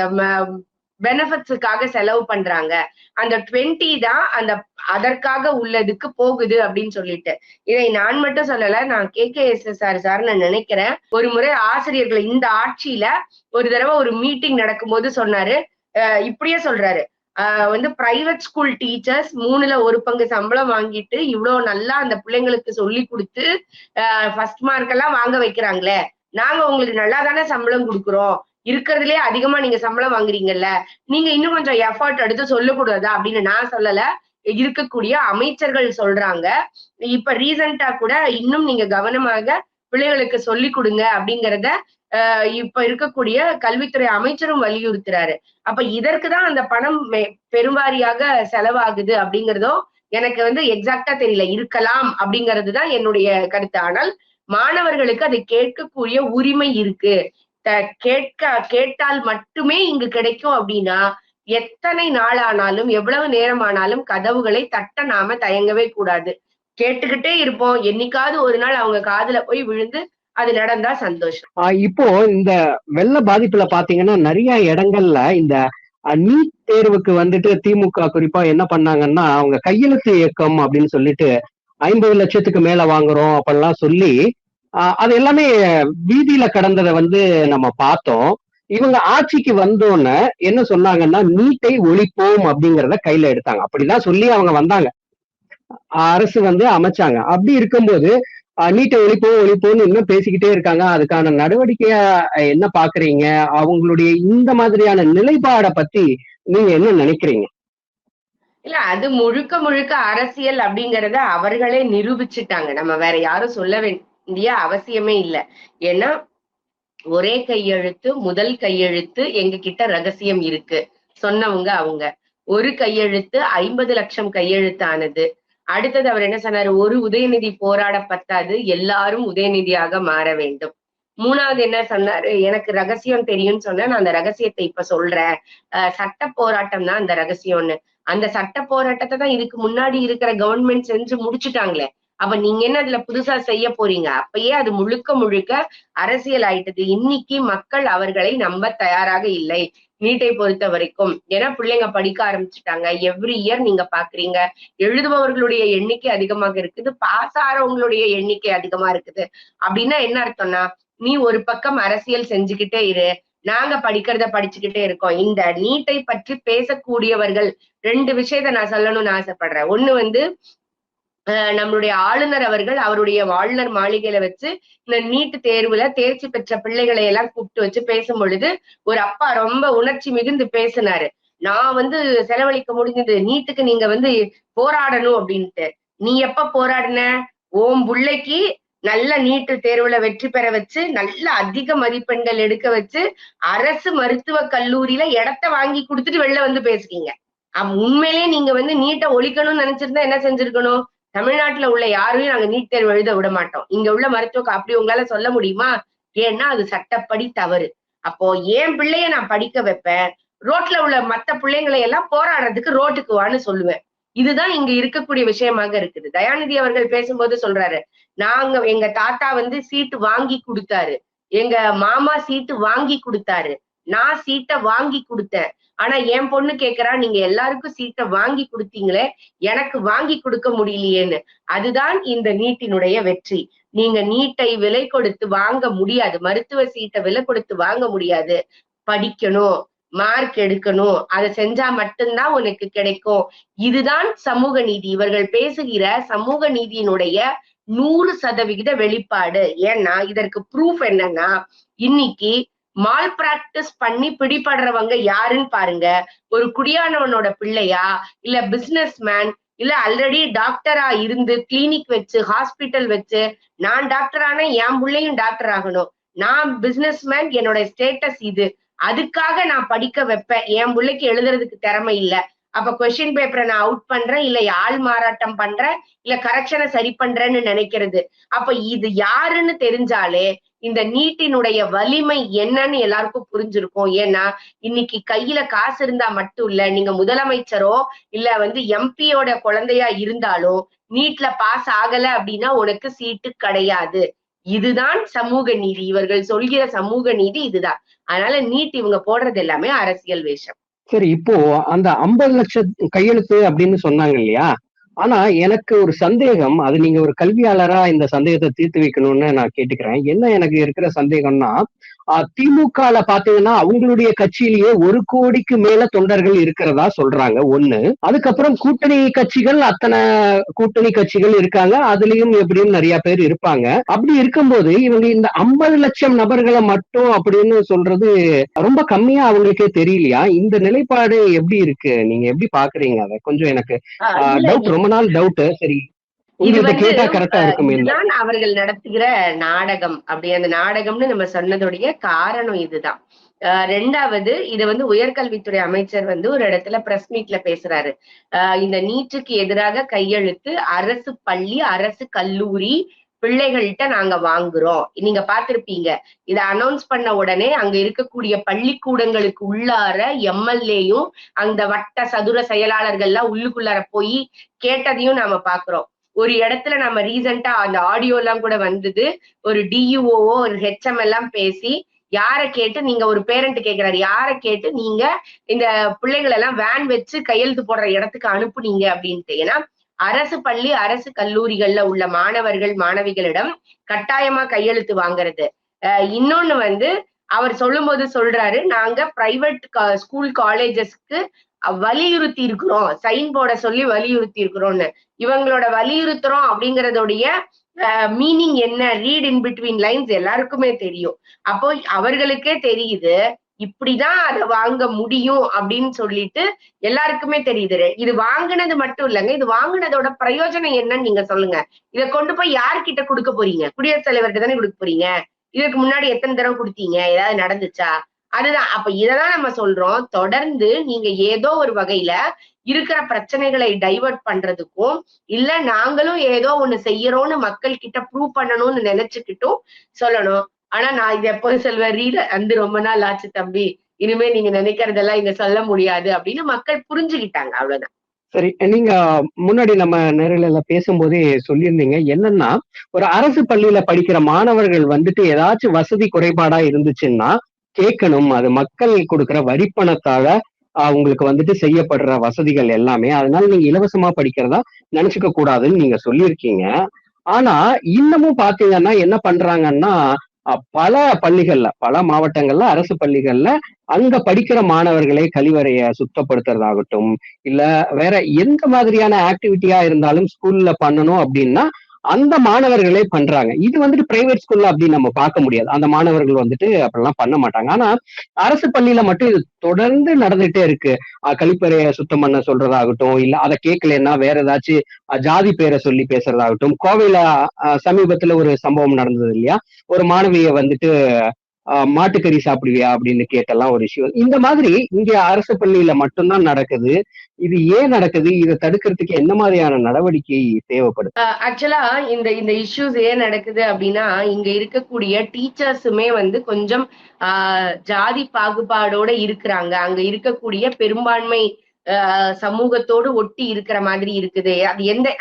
பெனிஃபிட்ஸுக்காக செலவு பண்றாங்க. அந்த 20 தான் அந்த அதற்காக உள்ளதுக்கு போகுது அப்படின்னு சொல்லிட்டு. இதை நான் மட்டும் சொல்லல, நான் KKSSR சார் நான் நினைக்கிறேன். ஒரு முறை ஆசிரியர்கள் இந்த ஆட்சியில ஒரு தடவை ஒரு மீட்டிங் நடக்கும்போது சொன்னாரு, இப்படியே சொல்றாரு, வந்து பிரைவேட் ஸ்கூல் டீச்சர்ஸ் 3ல 1 பங்கு சம்பளம் வாங்கிட்டு இவ்வளவு நல்லா அந்த பிள்ளைங்களுக்கு சொல்லி கொடுத்து ஃபர்ஸ்ட் மார்க் எல்லாம் வாங்க வைக்கிறாங்களே, நாங்க உங்களுக்கு நல்லா தானே சம்பளம் கொடுக்குறோம், இருக்கிறதுலே அதிகமா நீங்க சம்பளம் வாங்குறீங்கல்ல, நீங்க இன்னும் கொஞ்சம் எஃபர்ட் எடுத்து சொல்லக்கூடாதா அப்படின்னு நான் சொல்லல, இருக்கக்கூடிய அமைச்சர்கள் சொல்றாங்க. இப்ப ரீசெண்டா கூட இன்னும் நீங்க கவனமாக பிள்ளைகளுக்கு சொல்லி கொடுங்க அப்படிங்கிறத இப்ப இருக்கக்கூடிய கல்வித்துறை அமைச்சரும் வலியுறுத்துறாரு. அப்ப இதற்குதான் அந்த பணம் பெருவாரியாக செலவாகுது அப்படிங்கிறதும் எனக்கு வந்து எக்ஸாக்டா தெரியல. இருக்கலாம் அப்படிங்கிறதுதான் என்னுடைய கருத்து. ஆனால் மாணவர்களுக்கு அதை கேட்கக்கூடிய உரிமை இருக்கு. கேட்டால் மட்டுமே இங்கு கிடைக்கும் அப்படின்னா எத்தனை நாள் ஆனாலும் எவ்வளவு நேரம் ஆனாலும் கதவுகளை தட்ட நாம தயங்கவே கூடாது. கேட்டுக்கிட்டே இருப்போம். என்னைக்காவது ஒரு நாள் அவங்க காதுல போய் விழுந்து அது நடந்தா சந்தோஷம். இப்போ இந்த வெள்ள பாதிப்புல பாத்தீங்கன்னா நிறைய இடங்கள்ல இந்த நீட் தேர்வுக்கு வந்துட்டு திமுக குறிப்பா என்ன பண்ணாங்கன்னா, அவங்க கையெழுத்து இயக்கம் அப்படின்னு சொல்லிட்டு 50 லட்சத்துக்கு மேல வாங்குறோம் அப்படிலாம் சொல்லி அது எல்லாமே வீதியில கடந்ததை வந்து நம்ம பார்த்தோம். இவங்க ஆட்சிக்கு வந்தோன்னு என்ன சொன்னாங்கன்னா, நீட்டை ஒழிப்போம் அப்படிங்கிறத கையில எடுத்தாங்க. அப்படிதான் சொல்லி அவங்க வந்தாங்க, அரசு வந்து அமைச்சாங்க. அப்படி இருக்கும்போது நீட்டை ஒழிப்போம்னு இன்னும் பேசிக்கிட்டே இருக்காங்க. அதுக்கான நடவடிக்கையா என்ன பாக்குறீங்க? அவங்களுடைய இந்த மாதிரியான நிலைப்பாடை பத்தி நீங்க என்ன நினைக்கிறீங்க? இல்ல அது முழுக்க முழுக்க அரசியல் அப்படிங்கறத அவர்களே நிரூபிச்சுட்டாங்க. நம்ம வேற யாரும் சொல்ல வேண்டிய அவசியமே இல்ல. ஏன்னா ஒரே கையெழுத்து, முதல் கையெழுத்து எங்க கிட்ட ரகசியம் இருக்கு சொன்னவங்க அவங்க. ஒரு கையெழுத்து 50 லட்சம் கையெழுத்தானது. அடுத்தது அவர் என்ன சொன்னாரு, ஒரு உதயநிதி போராட பத்தாது, எல்லாரும் உதயநிதியாக மாற வேண்டும். 3வது என்ன சொன்னாரு, எனக்கு ரகசியம் தெரியும்னு சொன்னேன், நான் அந்த ரகசியத்தை இப்ப சொல்றேன். சட்ட போராட்டம் தான் அந்த ரகசியம்னு. அந்த சட்ட போராட்டத்தை தான் இதுக்கு முன்னாடி இருக்கிற கவர்மெண்ட் செஞ்சு முடிச்சுட்டாங்களே. அப்ப நீங்க என்ன அதுல புதுசா செய்ய போறீங்க? அப்பயே அது முழுக்க முழுக்க அரசியல் ஆயிட்டது. இன்னைக்கு மக்கள் அவர்களை நம்ப தயாராக இல்லை. நீட்டை பொறுத்த வரைக்கும். ஏன்னா பிள்ளைங்க படிக்க ஆரம்பிச்சுட்டாங்க. எவ்ரி இயர் நீங்க பாக்குறீங்க, எழுதுபவர்களுடைய எண்ணிக்கை அதிகமாக இருக்குது, பாஸ் ஆறவங்களுடைய எண்ணிக்கை அதிகமா இருக்குது. அப்படின்னா என்ன அர்த்தம்னா, நீ ஒரு பக்கம் அரசியல் செஞ்சுக்கிட்டே இரு, நாங்க படிக்கிறத படிச்சுக்கிட்டே இருக்கோம். இந்த நீட்டை பற்றி பேசக்கூடியவர்கள் 2 விஷயத்த நான் சொல்லணும்னு ஆசைப்படுறேன். ஒண்ணு வந்து நம்மளுடைய ஆளுநர் அவர்கள் அவருடைய ஆளுநர் மாளிகையில வச்சு இந்த நீட் தேர்வுல தேர்ச்சி பெற்ற பிள்ளைகளை எல்லாம் கூப்பிட்டு வச்சு பேசும் பொழுது ஒரு அப்பா ரொம்ப உணர்ச்சி மிகுந்து பேசினாரு. நான் வந்து செலவழிக்க முடிஞ்சது நீட்டுக்கு நீங்க வந்து போராடணும் அப்படின்ட்டு. நீ எப்ப போராடின? உன் புள்ளைக்கு நல்ல நீட்டு தேர்வுல வெற்றி பெற வச்சு நல்ல அதிக மதிப்பெண்கள் எடுக்க வச்சு அரசு மருத்துவக் கல்லூரியில இடத்த வாங்கி கொடுத்துட்டு வெளில வந்து பேசுறீங்க. உண்மையிலேயே நீங்க வந்து நீட்டை ஒழிக்கணும்னு நினைச்சிருந்தா என்ன செஞ்சிருக்கணும்? தமிழ்நாட்டுல உள்ள யாரையும் நாங்க நீட் தேர்வு எழுத விட மாட்டோம். இங்க உள்ள அப்படி உங்களால சொல்ல முடியுமா? ஏன்னா அது சட்டப்படி தவறு. அப்போ என் பிள்ளைய நான் படிக்க வைப்பேன். ரோட்ல உள்ள மத்த பிள்ளைங்களை எல்லாம் போராடுறதுக்கு ரோட்டுக்கு வான்னு சொல்லுவேன். இதுதான் இங்க இருக்கக்கூடிய விஷயமாக இருக்குது. தயாநிதி அவர்கள் பேசும்போது சொல்றாரு, எங்க தாத்தா வந்து சீட்டு வாங்கி குடுத்தாரு. எங்க மாமா சீட்டு வாங்கி குடுத்தாரு. நான் சீட்டை வாங்கி குடுத்தேன். ஆனா என் பொண்ணு கேக்குறா, நீங்க எல்லாருக்கும் சீட்டை வாங்கி குடுத்தீங்களே, எனக்கு வாங்கி கொடுக்க முடியலையேன்னு. அதுதான் இந்த நீட்டினுடைய வெற்றி. நீங்க நீட்டை விலை கொடுத்து வாங்க முடியாது. மருத்துவ சீட்டை விலை கொடுத்து வாங்க முடியாது. படிக்கணும், மார்க் எடுக்கணும். அதை செஞ்சா மட்டும்தான் உனக்கு கிடைக்கும். இதுதான் சமூக நீதி. இவர்கள் பேசுகிற சமூக நீதியினுடைய 100% வெளிப்பாடு. ஏன்னா இதற்கு ப்ரூஃப் என்னன்னா, இன்னைக்கு மால் பிராக்டிஸ் பண்ணி பிடிபடுறவங்க யாருன்னு பாருங்க. ஒரு குடியானவனோட பிள்ளையா, இல்ல பிசினஸ் மேன், இல்ல ஆல்ரெடி டாக்டரா இருந்து கிளினிக் வச்சு ஹாஸ்பிட்டல் வச்சு நான் டாக்டர் ஆன என் பிள்ளையும் டாக்டர் ஆகணும், நான் பிசினஸ் மேன், என்னோட ஸ்டேட்டஸ் இது, அதுக்காக நான் படிக்க வைப்பேன். என் பிள்ளைக்கு எழுதுறதுக்கு திறமை இல்ல, அப்ப கொஸ்டின் பேப்பரை நான் அவுட் பண்றேன், இல்ல ஆள் மாறாட்டம் பண்றேன், இல்ல கரெக்ஷனை சரி பண்றேன்னு நினைக்கிறது. அப்ப இது யாருன்னு தெரிஞ்சாலே இந்த நீட்டினுடைய வலிமை என்னன்னு எல்லாருக்கும் புரிஞ்சிருக்கும். ஏன்னா இன்னைக்கு கையில காசு இருந்தா மட்டும் இல்ல, நீங்க முதலமைச்சரோ இல்ல வந்து எம்பியோட குழந்தையா இருந்தாலும் நீட்ல பாஸ் ஆகல அப்படின்னா உனக்கு சீட்டு கிடையாது. இதுதான் சமூக நீதி. இவர்கள் சொல்கிற சமூக நீதி இதுதான். அதனால நீட் இவங்க போடுறது எல்லாமே அரசியல் வேஷம். சரி, இப்போ அந்த 50 லட்சம் கையெழுத்து அப்படின்னு சொன்னாங்க இல்லையா? ஆனா எனக்கு ஒரு சந்தேகம், அது நீங்க ஒரு கல்வியாளரா இந்த சந்தேகத்தை தீர்த்து வைக்கணும்னு நான் கேட்டுக்கிறேன். என்ன எனக்கு இருக்கிற சந்தேகம்னா, திமுகல பாத்தீங்கன்னா அவங்களுடைய கட்சியிலேயே 1 கோடிக்கு மேல தொண்டர்கள் இருக்கிறதா சொல்றாங்க ஒண்ணு. அதுக்கப்புறம் கூட்டணி கட்சிகள் அத்தனை கூட்டணி கட்சிகள் இருக்காங்க, அதுலயும் எப்படியும் நிறைய பேர் இருப்பாங்க. அப்படி இருக்கும்போது இவங்க இந்த 50 லட்சம் நபர்களை மட்டும் அப்படின்னு சொல்றது ரொம்ப கம்மியா அவங்களுக்கே தெரியலையா? இந்த நிலைப்பாடு எப்படி இருக்கு? நீங்க எப்படி பாக்குறீங்க அதை? கொஞ்சம் எனக்கு டவுட், ரொம்ப நாள் டவுட். சரி, இது உங்கள்கிட்ட வந்து கேட்டா கரெக்டா இருக்குமே. இதுதான் அவர்கள் நடத்துகிற நாடகம். அப்படி அந்த நாடகம்னு நம்ம சொன்னதுடைய காரணம் இதுதான். 2வது இது வந்து உயர்கல்வித்துறை அமைச்சர் வந்து ஒரு இடத்துல பிரஸ் மீட்ல பேசுறாரு. இந்த நீட்டுக்கு எதிராக கையெழுத்து அரசு பள்ளி, அரசு கல்லூரி பிள்ளைகள்கிட்ட நாங்க வாங்குறோம். நீங்க பார்த்திருப்பீங்க. இத அனௌன்ஸ் பண்ண உடனே அங்க இருக்கக்கூடிய பள்ளிக்கூடங்களுக்கு உள்ளார எம்எல்ஏயும் அந்த வட்ட சதுர செயலாளர்கள்லாம் உள்ளுக்குள்ளார போய் கேட்டதையும் நாம பாக்குறோம். ஒரு இடத்துல நம்ம ரீசெண்டா அந்த ஆடியோ எல்லாம் கூட வந்தது. ஒரு டியூஓ ஒரு ஹெச்எம் எல்லாம் பேசி யார கேட்டு, நீங்க ஒரு பேரண்ட் கேக்குறாரு, யார கேட்டு நீங்க இந்த பிள்ளைகள் எல்லாம் வேன் வச்சு கையெழுத்து போடுற இடத்துக்கு அனுப்புனீங்க அப்படின்ட்டு. ஏன்னா அரசு பள்ளி, அரசு கல்லூரிகள்ல உள்ள மாணவர்கள் மாணவிகளிடம் கட்டாயமா கையெழுத்து வாங்குறது. இன்னொன்னு வந்து அவர் சொல்லும்போது சொல்றாரு, நாங்க பிரைவேட் ஸ்கூல் காலேஜஸ்க்கு வலியுறுத்தி இருக்கிறோம், சைன் போட சொல்லி வலியுறுத்தி இருக்கிறோம்னு. இவங்களோட வலியுறுத்துறோம் அப்படிங்கறதுடைய மீனிங் என்ன? ரீட் இன் பிட்வீன் லைன்ஸ் எல்லாருக்குமே தெரியும். அப்போ அவர்களுக்கே தெரியுது இப்படிதான் அதை வாங்க முடியும் அப்படின்னு சொல்லிட்டு எல்லாருக்குமே தெரியுது. இது வாங்கினது மட்டும் இல்லைங்க, இது வாங்கினதோட பிரயோஜனம் என்னன்னு நீங்க சொல்லுங்க. இதை கொண்டு போய் யார்கிட்ட கொடுக்க போறீங்க? குடியரசுத் தலைவர்கிட்ட தானே கொடுக்க போறீங்க. இதுக்கு முன்னாடி எத்தனை தடவை கொடுத்தீங்க? ஏதாவது நடந்துச்சா? அதுதான். அப்ப இததான் நம்ம சொல்றோம். தொடர்ந்து நீங்க ஏதோ ஒரு வகையில இருக்கிற பிரச்சனைகளை டைவர்ட் பண்றதுக்கும், இல்ல நாங்களும் ஏதோ ஒண்ணு செய்யறோம்னு மக்கள் கிட்ட ப்ரூவ் பண்ணணும்னு நினைச்சுக்கிட்டும் சொல்லணும். ஆனா நான் இது எப்போதும் சொல்வேன், ரீட வந்து ரொம்ப நாள் ஆச்சு தம்பி, இனிமே நீங்க நினைக்கிறதெல்லாம் இங்க சொல்ல முடியாது அப்படின்னு மக்கள் புரிஞ்சுக்கிட்டாங்க. அவ்வளவுதான். சரி, நீங்க முன்னாடி நம்ம நேரலையில பேசும்போதே சொல்லியிருந்தீங்க என்னன்னா, ஒரு அரசு பள்ளியில படிக்கிற மாணவர்கள் வந்துட்டு ஏதாச்சும் வசதி குறைபாடா இருந்துச்சுன்னா கேட்கணும். அது மக்கள் கொடுக்கிற வரிப்பணத்தால உங்களுக்கு வந்துட்டு செய்யப்படுற வசதிகள் எல்லாமே. அதனால நீங்க இலவசமா படிக்கிறதா நினைச்சுக்க கூடாதுன்னு நீங்க சொல்லியிருக்கீங்க. ஆனா இன்னமும் பாத்தீங்கன்னா என்ன பண்றாங்கன்னா, பல பள்ளிகள்ல, பல மாவட்டங்கள்ல, அரசு பள்ளிகள்ல அங்க படிக்கிற மாணவர்களை கழிவறைய சுத்தப்படுத்துறதாகட்டும், இல்ல வேற எந்த மாதிரியான ஆக்டிவிட்டியா இருந்தாலும் ஸ்கூல்ல பண்ணணும் அப்படின்னா அந்த மாணவர்களே பண்றாங்க. இது வந்துட்டு பிரைவேட் ஸ்கூல்ல அப்படி நம்ம பார்க்க முடியாது. அந்த மாணவர்கள் வந்துட்டு அப்படிலாம் பண்ண மாட்டாங்க. ஆனா அரசு பள்ளியில மட்டும் இது தொடர்ந்து நடந்துட்டே இருக்கு. கழிப்பறைய சுத்தம் பண்ண சொல்றதாகட்டும், இல்ல அத கேட்கலன்னா வேற ஏதாச்சும் ஜாதி பேரை சொல்லி பேசுறதாகட்டும். கோவையில சமீபத்துல ஒரு சம்பவம் நடந்தது இல்லையா? ஒரு மாணவிய வந்துட்டு மாட்டுக்கறி சாப்பிடுவியா அப்படின்னு கேட்டெல்லாம் ஒரு இஷ்யூ. இந்த மாதிரி இங்க அரசு பள்ளியில மட்டும்தான் நடக்குது. இது ஏன் நடக்குது? இதை தடுக்கிறதுக்கு என்ன மாதிரியான நடவடிக்கை தேவைப்படுது? ஆக்சுவலா இந்த இந்த இஷ்யூஸ் ஏன் நடக்குது அப்படின்னா, இங்க இருக்கக்கூடிய டீச்சர்ஸுமே வந்து கொஞ்சம் ஜாதி பாகுபாடோட இருக்கிறாங்க. அங்க இருக்கக்கூடிய பெரும்பான்மை சமூகத்தோடு ஒட்டி இருக்கிற மாதிரி இருக்குது.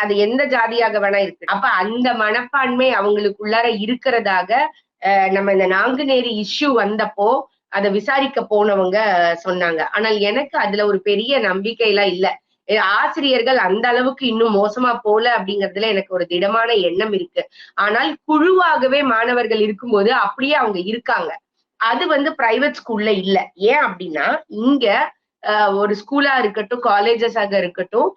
அது எந்த ஜாதியாக வேணா இருக்கு. அப்ப அந்த மனப்பான்மை அவங்களுக்குள்ளார இருக்கிறதாக நம்ம இந்த நாங்குநேரி இஷ்யூ வந்தப்போ அத விசாரிக்க போனவங்க சொன்னாங்க. ஆனால் எனக்கு அதுல ஒரு பெரிய நம்பிக்கை எல்லாம் இல்ல. ஆசிரியர்கள் அந்த அளவுக்கு இன்னும் மோசமா போல அப்படிங்கறதுல எனக்கு ஒரு திடமான எண்ணம் இருக்கு. ஆனால் குழுவாகவே மாணவர்கள் இருக்கும்போது அப்படியே அவங்க இருக்காங்க. அது வந்து பிரைவேட் ஸ்கூல்ல இல்ல. ஏன் அப்படின்னா, இங்க ஒரு ஸ்கூலா இருக்கட்டும், காலேஜஸாக இருக்கட்டும்,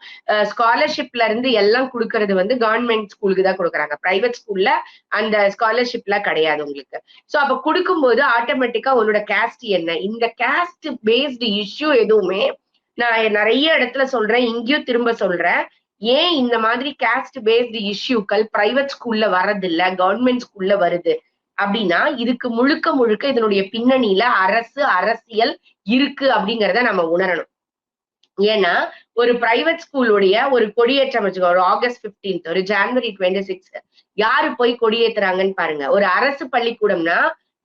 ஸ்காலர்ஷிப்ல இருந்து எல்லாம் குடுக்கறது வந்து கவர்ன்மெண்ட் ஸ்கூலுக்கு தான் குடுக்குறாங்க. பிரைவேட் ஸ்கூல்ல அந்த ஸ்காலர்ஷிப்லாம் கிடையாது உங்களுக்கு. சோ அப்ப குடுக்கும்போது ஆட்டோமேட்டிக்கா உங்களோட கேஸ்ட் என்ன? இந்த கேஸ்ட் பேஸ்டு இஷ்யூ எதுவுமே நான் நெறைய இடத்துல சொல்றேன். இங்கேயும் திரும்ப சொல்றேன். ஏன் இந்த மாதிரி காஸ்ட் பேஸ்டு இஷ்யூக்கள் பிரைவேட் ஸ்கூல்ல வரதில்ல, கவர்ன்மெண்ட் ஸ்கூல்ல வருது? அப்படின்னா, இதுக்கு முழுக்க முழுக்க இதனுடைய பின்னணியில அரசியல் இருக்கு அப்படிங்கிறத நம்ம உணரணும். ஏன்னா, ஒரு பிரைவேட் ஸ்கூலுடைய ஒரு கொடியேற்றம் வச்சுக்கோ, ஒரு ஆகஸ்ட் 15 ஒரு ஜான்வரி 26 யாரு போய் கொடியேத்துறாங்கன்னு பாருங்க. ஒரு அரசு பள்ளிக்கூடம்னா,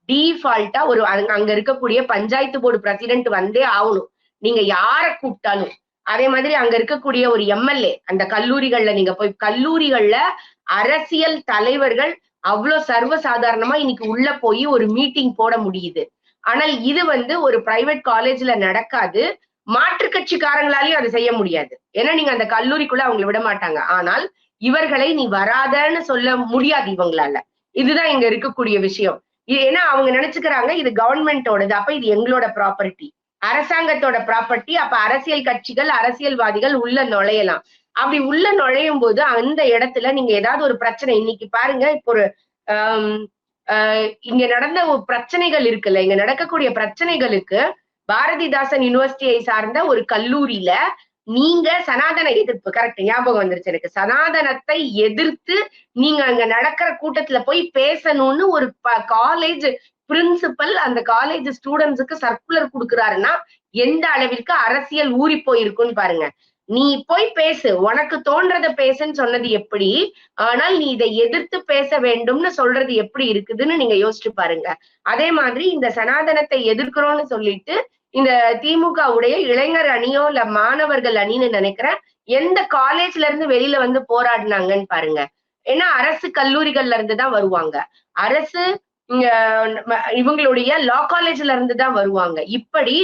டீஃபால்ட்டா ஒரு அங்க இருக்கக்கூடிய பஞ்சாயத்து போர்டு பிரசிடென்ட் வந்தே ஆவணும். நீங்க யார கூப்பிட்டாலும். அதே மாதிரி அங்க இருக்கக்கூடிய ஒரு எம்எல்ஏ, அந்த கல்லூரிகள்ல நீங்க போய் கல்லூரிகள்ல அரசியல் தலைவர்கள் அவ்ளோ சர்வ சாதாரணமா இன்னைக்கு உள்ள போய் ஒரு மீட்டிங் போட முடியுது. ஆனால் இது வந்து ஒரு பிரைவேட் காலேஜ்ல நடக்காது. மாற்றுக் கட்சிக்காரங்களாலயும் அதை செய்ய முடியாது. ஏன்னா நீங்க அந்த கல்லூரிக்குள்ள அவங்கள விட மாட்டாங்க. ஆனால் இவர்களை நீ வராதன்னு சொல்ல முடியாது இவங்களால. இதுதான் இங்க இருக்கக்கூடிய விஷயம். ஏன்னா அவங்க நினைச்சுக்கிறாங்க இது கவர்மெண்டோடது. அப்ப இது எங்களோட ப்ராப்பர்ட்டி. அரசாங்கத்தோட ப்ராப்பர்ட்டி. அப்ப அரசியல் கட்சிகள், அரசியல்வாதிகள் உள்ள நுழையலாம். அப்படி உள்ள நுழையும் போது அந்த இடத்துல நீங்க ஏதாவது ஒரு பிரச்சனை இன்னைக்கு பாருங்க, இப்போ ஒரு இங்க நடந்த ஒரு பிரச்சனைகள் இருக்குல்ல, இங்க நடக்கக்கூடிய பிரச்சனைகளுக்கு பாரதிதாசன் யூனிவர்சிட்டியை சார்ந்த ஒரு கல்லூரியில நீங்க சனாதன எதிர்ப்பு கரெக்ட் ஞாபகம் வந்துருச்சு எனக்கு. சனாதனத்தை எதிர்த்து நீங்க அங்க நடக்கிற கூட்டத்துல போய் பேசணும்னு ஒரு காலேஜ் பிரின்சிபல் அந்த காலேஜ் ஸ்டூடெண்ட்ஸுக்கு சர்க்குலர் கொடுக்குறாருன்னா எந்த அளவிற்கு அரசியல் ஊறி போயிருக்குன்னு பாருங்க. நீ போய் பேசு, உனக்கு தோன்றத பேசுன்னு சொன்னது எப்படி, ஆனால் நீ இதை எதிர்த்து பேச வேண்டும்னு சொல்றது எப்படி இருக்குதுன்னு நீங்க யோசிச்சு பாருங்க. அதே மாதிரி இந்த சனாதனத்தை எதிர்க்கிறோம்னு சொல்லிட்டு இந்த திமுக உடைய இளைஞர் அணியோ இல்ல மாணவர்கள் அணின்னு நினைக்கிறேன் எந்த காலேஜ்ல இருந்து வெளியில வந்து போராடினாங்கன்னு பாருங்க. ஏன்னா அரசு கல்லூரிகள்ல இருந்து தான் வருவாங்க. அரசு இவங்களுடைய லா காலேஜ்ல இருந்து தான் வருவாங்க. இப்படி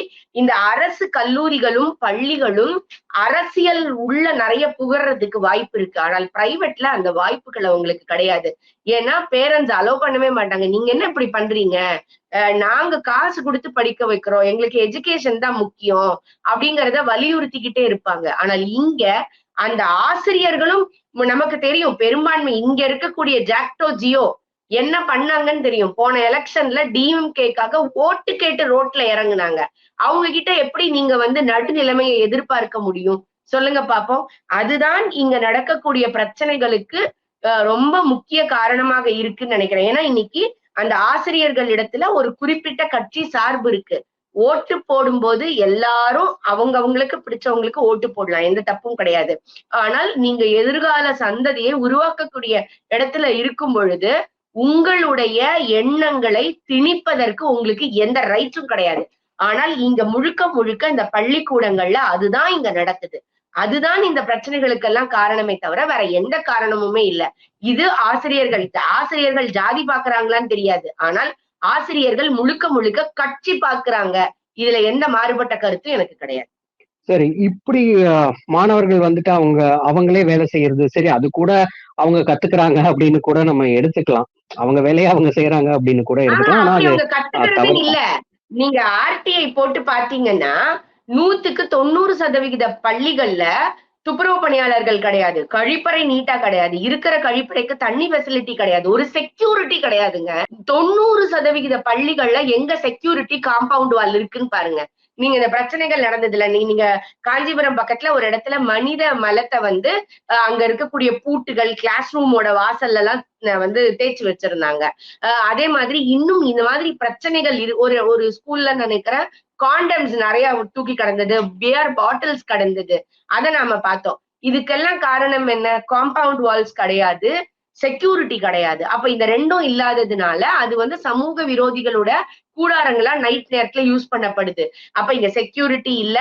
இந்த அரசு கல்லூரிகளும் பள்ளிகளும் அரசியல் உள்ள நிறைய புகறதுக்கு வாய்ப்பு இருக்கு. ஆனால் பிரைவேட்ல அந்த வாய்ப்புகள் அவங்களுக்கு கிடையாது. ஏன்னா பேரண்ட்ஸ் அலோவ் பண்ணவே மாட்டாங்க. நீங்க என்ன இப்படி பண்றீங்க, நாங்க காசு கொடுத்து படிக்க வைக்கிறோம், எங்களுக்கு எஜுகேஷன் தான் முக்கியம் அப்படிங்கறத வலியுறுத்திக்கிட்டே இருப்பாங்க. ஆனால் இங்க அந்த ஆசிரியர்களும் நமக்கு தெரியும் பெரும்பான்மை இங்க இருக்கக்கூடிய ஜாக்டோ ஜியோ என்ன பண்ணாங்கன்னு தெரியும். போன எலெக்ஷன்ல டிஎம்கேக்காக ஓட்டு கேட்டு ரோட்ல இறங்குனாங்க. அவங்க கிட்ட எப்படி நீங்க வந்து நடுநிலைமையை எதிர்பார்க்க முடியும் சொல்லுங்க பாப்போம். அதுதான் இங்க நடக்கக்கூடிய பிரச்சனைகளுக்கு ரொம்ப முக்கிய காரணமாக இருக்குன்னு நினைக்கிறேன். ஏன்னா இன்னைக்கு அந்த ஆசிரியர்கள் இடத்துல ஒரு குறிப்பிட்ட கட்சி சார்பு இருக்கு. ஓட்டு போடும்போது எல்லாரும் அவங்களுக்கு பிடிச்சவங்களுக்கு ஓட்டு போடலாம், எந்த தப்பும் கிடையாது. ஆனால் நீங்க எதிர்கால சந்ததியை உருவாக்கக்கூடிய இடத்துல இருக்கும் பொழுது உங்களுடைய எண்ணங்களை திணிப்பதற்கு உங்களுக்கு எந்த ரைட்ஸும் கிடையாது. ஆனால் இங்க முழுக்க முழுக்க இந்த பள்ளிக்கூடங்கள்ல அதுதான் இங்க நடக்குது. அதுதான் இந்த பிரச்சனைகளுக்கெல்லாம் காரணமே தவிர வேற எந்த காரணமுமே இல்ல. இது ஆசிரியர்கள் ஜாதி பாக்குறாங்களான்னு தெரியாது. ஆனால் ஆசிரியர்கள் முழுக்க முழுக்க கட்சி பாக்குறாங்க. இதுல எந்த மாறுபட்ட கருத்தும் எனக்கு கிடையாது. சரி. இப்படி மாணவர்கள் வந்துட்டு அவங்களே வேலை செய்யறது, சரி அது கூட அவங்க கத்துக்கிறாங்க அப்படின்னு கூட நம்ம எடுத்துக்கலாம். அவங்க வேலைய அவங்க செய்றாங்க அப்படின்னு கூட எடுத்துக்கலாம். ஆனா அப்படி அது அவங்க கத்துக்கிறதுன்னு தவறு இல்ல. தான். நீங்க ஆர்டிஐ போட்டு பார்த்தீங்கன்னா, 100க்கு 90% பள்ளிகள்ல துப்புரவு பணியாளர்கள் கிடையாது. கழிப்பறை நீட்டா கிடையாது. இருக்கிற கழிப்பறைக்கு தண்ணி ஃபெசிலிட்டி கிடையாது. ஒரு செக்யூரிட்டி கிடையாதுங்க. 90% பள்ளிகள்ல எங்க செக்யூரிட்டி காம்பவுண்ட் வால் இருக்குன்னு பாருங்க. நீங்க இந்த பிரச்சனைகள் நடந்ததுல நீங்க காஞ்சிபுரம் பக்கத்துல ஒரு இடத்துல மனித மலத்த வந்து அங்க இருக்கக்கூடிய பூட்டுகள், கிளாஸ் ரூமோட வாசல்லலாம் வந்து தேய்ச்சு வச்சிருந்தாங்க. அதே மாதிரி இன்னும் இந்த மாதிரி பிரச்சனைகள் ஒரு ஒரு ஸ்கூல்ல நினைக்கிறேன் காண்டம்ஸ் நிறைய தூக்கி கிடந்தது, பியர் பாட்டில்ஸ் கிடந்தது. அத நாம பார்த்தோம். இதுக்கெல்லாம் காரணம் என்ன? காம்பவுண்ட் வால்ஸ் கிடையாது. செக்யூரிட்டி கிடையாது. அப்ப இந்த 2ம் இல்லாததுனால, அது வந்து சமூக விரோதிகளோட கூடாரங்களா நைட் நேரத்துல யூஸ் பண்ணப்படுது. அப்ப இங்க செக்யூரிட்டி இல்ல,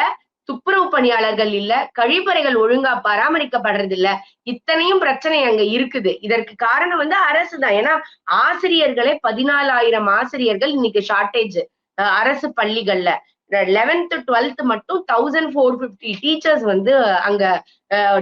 துப்புரவு பணியாளர்கள் இல்ல, கழிப்பறைகள் ஒழுங்கா பராமரிக்கப்படுறது இல்ல. இத்தனையும் பிரச்சனை அங்க இருக்குது. இதற்கு காரணம் வந்து அரசு தான். ஏன்னா, ஆசிரியர்களே 14,000 ஆசிரியர்கள் இன்னைக்கு ஷார்டேஜ் அரசு பள்ளிகள்ல. 11th, 12th மட்டும் 1450 டீச்சர்ஸ் வந்து அங்க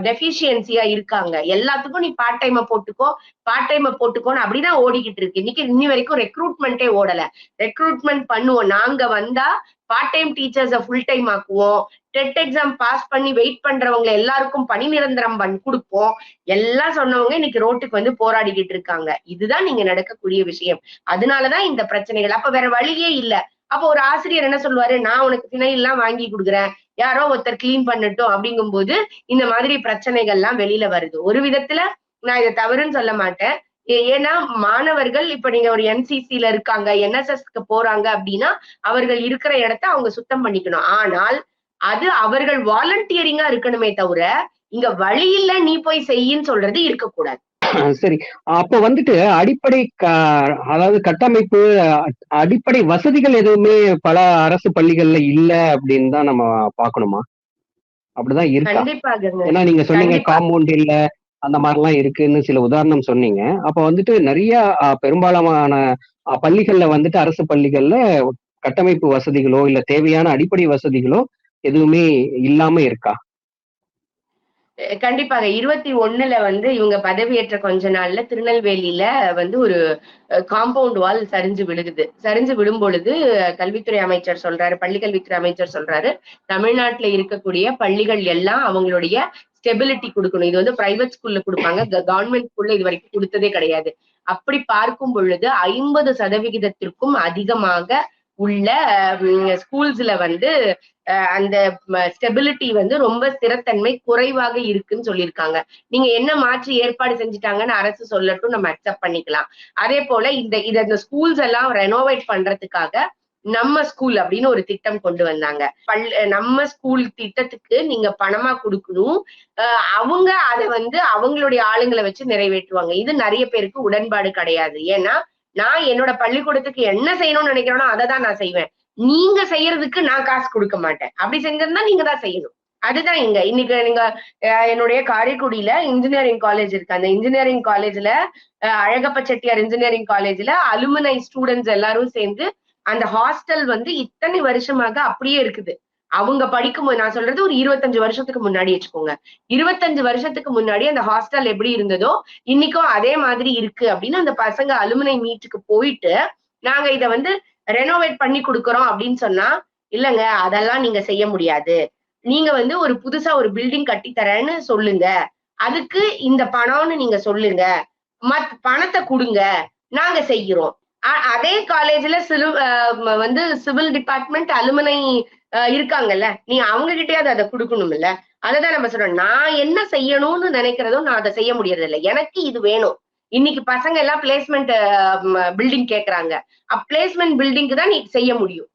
டெஃபிஷியன்சியா இருக்காங்க. எல்லாத்துக்கும் நீ பார்ட் டைம போட்டுக்கோ, பார்ட் டைம போட்டுக்கோன்னு அப்படிதான் ஓடிக்கிட்டு இருக்கு. இன்னி வரைக்கும் ரெக்ரூட்மெண்ட்டே ஓடல. ரெக்ரூட்மெண்ட் பண்ணுவோம். நாங்க வந்தா part time teachers full time ஆக்குவோம். டெட் எக்ஸாம் பாஸ் பண்ணி வெயிட் பண்றவங்க எல்லாருக்கும் பணி நிரந்தரம் குடுப்போம். எல்லாம் சொன்னவங்க இன்னைக்கு ரோட்டுக்கு வந்து போராடிக்கிட்டு இருக்காங்க. இதுதான் நீங்க நடக்கக்கூடிய விஷயம். அதனால தான் இந்த பிரச்சனைகள். அப்ப வேற வழியே இல்ல. அப்போ ஒரு ஆசிரியர் என்ன சொல்லுவாரு? நான் உனக்கு திணையெல்லாம் வாங்கி குடுக்குறேன். யாரோ ஒருத்தர் கிளீன் பண்ணட்டும் அப்படிங்கும்போது, இந்த மாதிரி பிரச்சனைகள்லாம் வெளியில வருது. ஒரு விதத்துல நான் இத தவறுன்னு சொல்ல மாட்டேன். ஏன்னா மாணவர்கள் இப்ப நீங்க ஒரு என்சிசில இருக்காங்க, என்எஸ்எஸ்க்கு போறாங்க அப்படின்னா, அவர்கள் இருக்கிற இடத்த அவங்க சுத்தம் பண்ணிக்கணும். ஆனால், அது அவர்கள் வாலண்டியரிங்கா இருக்கணுமே தவிர, இங்க வழி இல்ல நீ போய் செய்யின்னு சொல்றது இருக்கக்கூடாது. சரி. அப்ப வந்துட்டு அடிப்படை அதாவது கட்டமைப்பு, அடிப்படை வசதிகள் எதுவுமே பல அரசு பள்ளிகள்ல இல்ல அப்படின்னு தான் நம்ம பார்க்கணுமா? அப்படிதான் இருக்கா? கண்டிப்பாகங்க. ஏன்னா நீங்க சொன்னீங்க கண்டிப்பா. காம்பவுண்ட் இல்ல, அந்த மாரிலாம் இருக்குன்னு சில உதாரணம் சொன்னீங்க. அப்ப வந்துட்டு நெறைய பெரும்பாலான பள்ளிகள்ல வந்துட்டு அரசு பள்ளிகள்ல கட்டமைப்பு வசதிகளோ, இல்ல தேவையான அடிப்படை வசதிகளோ எதுவுமே இல்லாம இருக்கா? கண்டிப்பாக. 21ல வந்து இவங்க பதவியேற்ற கொஞ்ச நாள்ல திருநெல்வேலியில வந்து ஒரு காம்பவுண்ட் வால் சரிஞ்சு விழுகுது. சரிஞ்சு விழும்பொழுது கல்வித்துறை அமைச்சர் சொல்றாரு, பள்ளிக் கல்வித்துறை அமைச்சர் சொல்றாரு, தமிழ்நாட்டுல இருக்கக்கூடிய பள்ளிகள் எல்லாம் அவங்களுடைய ஸ்டெபிலிட்டி குடுக்கணும். இது வந்து பிரைவேட் ஸ்கூல்ல குடுப்பாங்க. கவர்ன்மெண்ட் ஸ்கூல்ல இதுவரைக்கும் குடுத்ததே கிடையாது. அப்படி பார்க்கும் பொழுது 50% அதிகமாக உள்ள ஸ்கூல்ஸ்ல வந்து அந்த ஸ்டெபிலிட்டி வந்து ரொம்ப ஸ்திரத்தன்மை குறைவாக இருக்குன்னு சொல்லியிருக்காங்க. நீங்க என்ன மாற்று ஏற்பாடு செஞ்சுட்டாங்கன்னு அரசு சொல்லட்டும், நம்ம அக்செப்ட் பண்ணிக்கலாம். அதே போல இந்த ஸ்கூல்ஸ் எல்லாம் ரெனோவேட் பண்றதுக்காக நம்ம ஸ்கூல் அப்படின்னு ஒரு திட்டம் கொண்டு வந்தாங்க. நம்ம ஸ்கூல் திட்டத்துக்கு நீங்க பணமா குடுக்கணும். அவங்க அத வந்து அவங்களுடைய ஆளுங்கள வச்சு நிறைவேற்றுவாங்க. இது நெறைய பேருக்கு உடன்பாடு கிடையாது. ஏன்னா, நான் என்னோட பள்ளிக்கூடத்துக்கு என்ன செய்யணும்னு நினைக்கிறேனோ அத தான் நான் செய்வேன். நீங்க செய்யறதுக்கு நான் காசு குடுக்க மாட்டேன். அப்படி செஞ்சிருந்தா நீங்க தான் செய்யணும். அதுதான் இன்னைக்கு நீங்க என்னுடைய காரைக்குடியில இன்ஜினியரிங் காலேஜ் இருக்கு. அந்த இன்ஜினியரிங் காலேஜ்ல அழகப்ப செட்டியார் இன்ஜினியரிங் காலேஜ்ல அலுமினை ஸ்டூடெண்ட்ஸ் எல்லாரும் சேர்ந்து அந்த ஹாஸ்டல் வந்து இத்தனை வருஷமாக அப்படியே இருக்குது. அவங்க படிக்கும்போது நான் சொல்றது ஒரு 25 வருஷத்துக்கு முன்னாடி வச்சுக்கோங்க. 25 வருஷத்துக்கு முன்னாடி அந்த ஹாஸ்டல் எப்படி இருந்ததோ, இன்னைக்கும் அதே மாதிரி இருக்கு அப்படின்னு அந்த பசங்க அலுமினை மீட்டுக்கு போயிட்டு, நாங்க இத வந்து ரெனோவேட் பண்ணி குடுக்குறோம் அப்படின்னு சொன்னா, இல்லங்க அதெல்லாம் நீங்க செய்ய முடியாது. நீங்க வந்து ஒரு புதுசா ஒரு பில்டிங் கட்டி தரேன்னு சொல்லுங்க. அதுக்கு இந்த பணம்னு நீங்க சொல்லுங்க. பணத்த குடுங்க. நாங்க செய்கிறோம். அதே காலேஜ்ல வந்து சிவில் டிபார்ட்மெண்ட் அலுமினை இருக்காங்கல்ல. நீங்க அவங்க கிட்டயாவது அத குடுக்கணும்ல. அததான் நம்ம சொல்றோம். நான் என்ன செய்யணும்னு நினைக்கிறதோ நான் அத செய்ய முடியறதில்ல. எனக்கு இது வேணும். இன்னைக்கு பசங்க எல்லாம் பிளேஸ்மெண்ட் பில்டிங் கேட்கறாங்க. பிளேஸ்மெண்ட் பில்டிங்க்கு தான் நீ செய்ய முடியும்.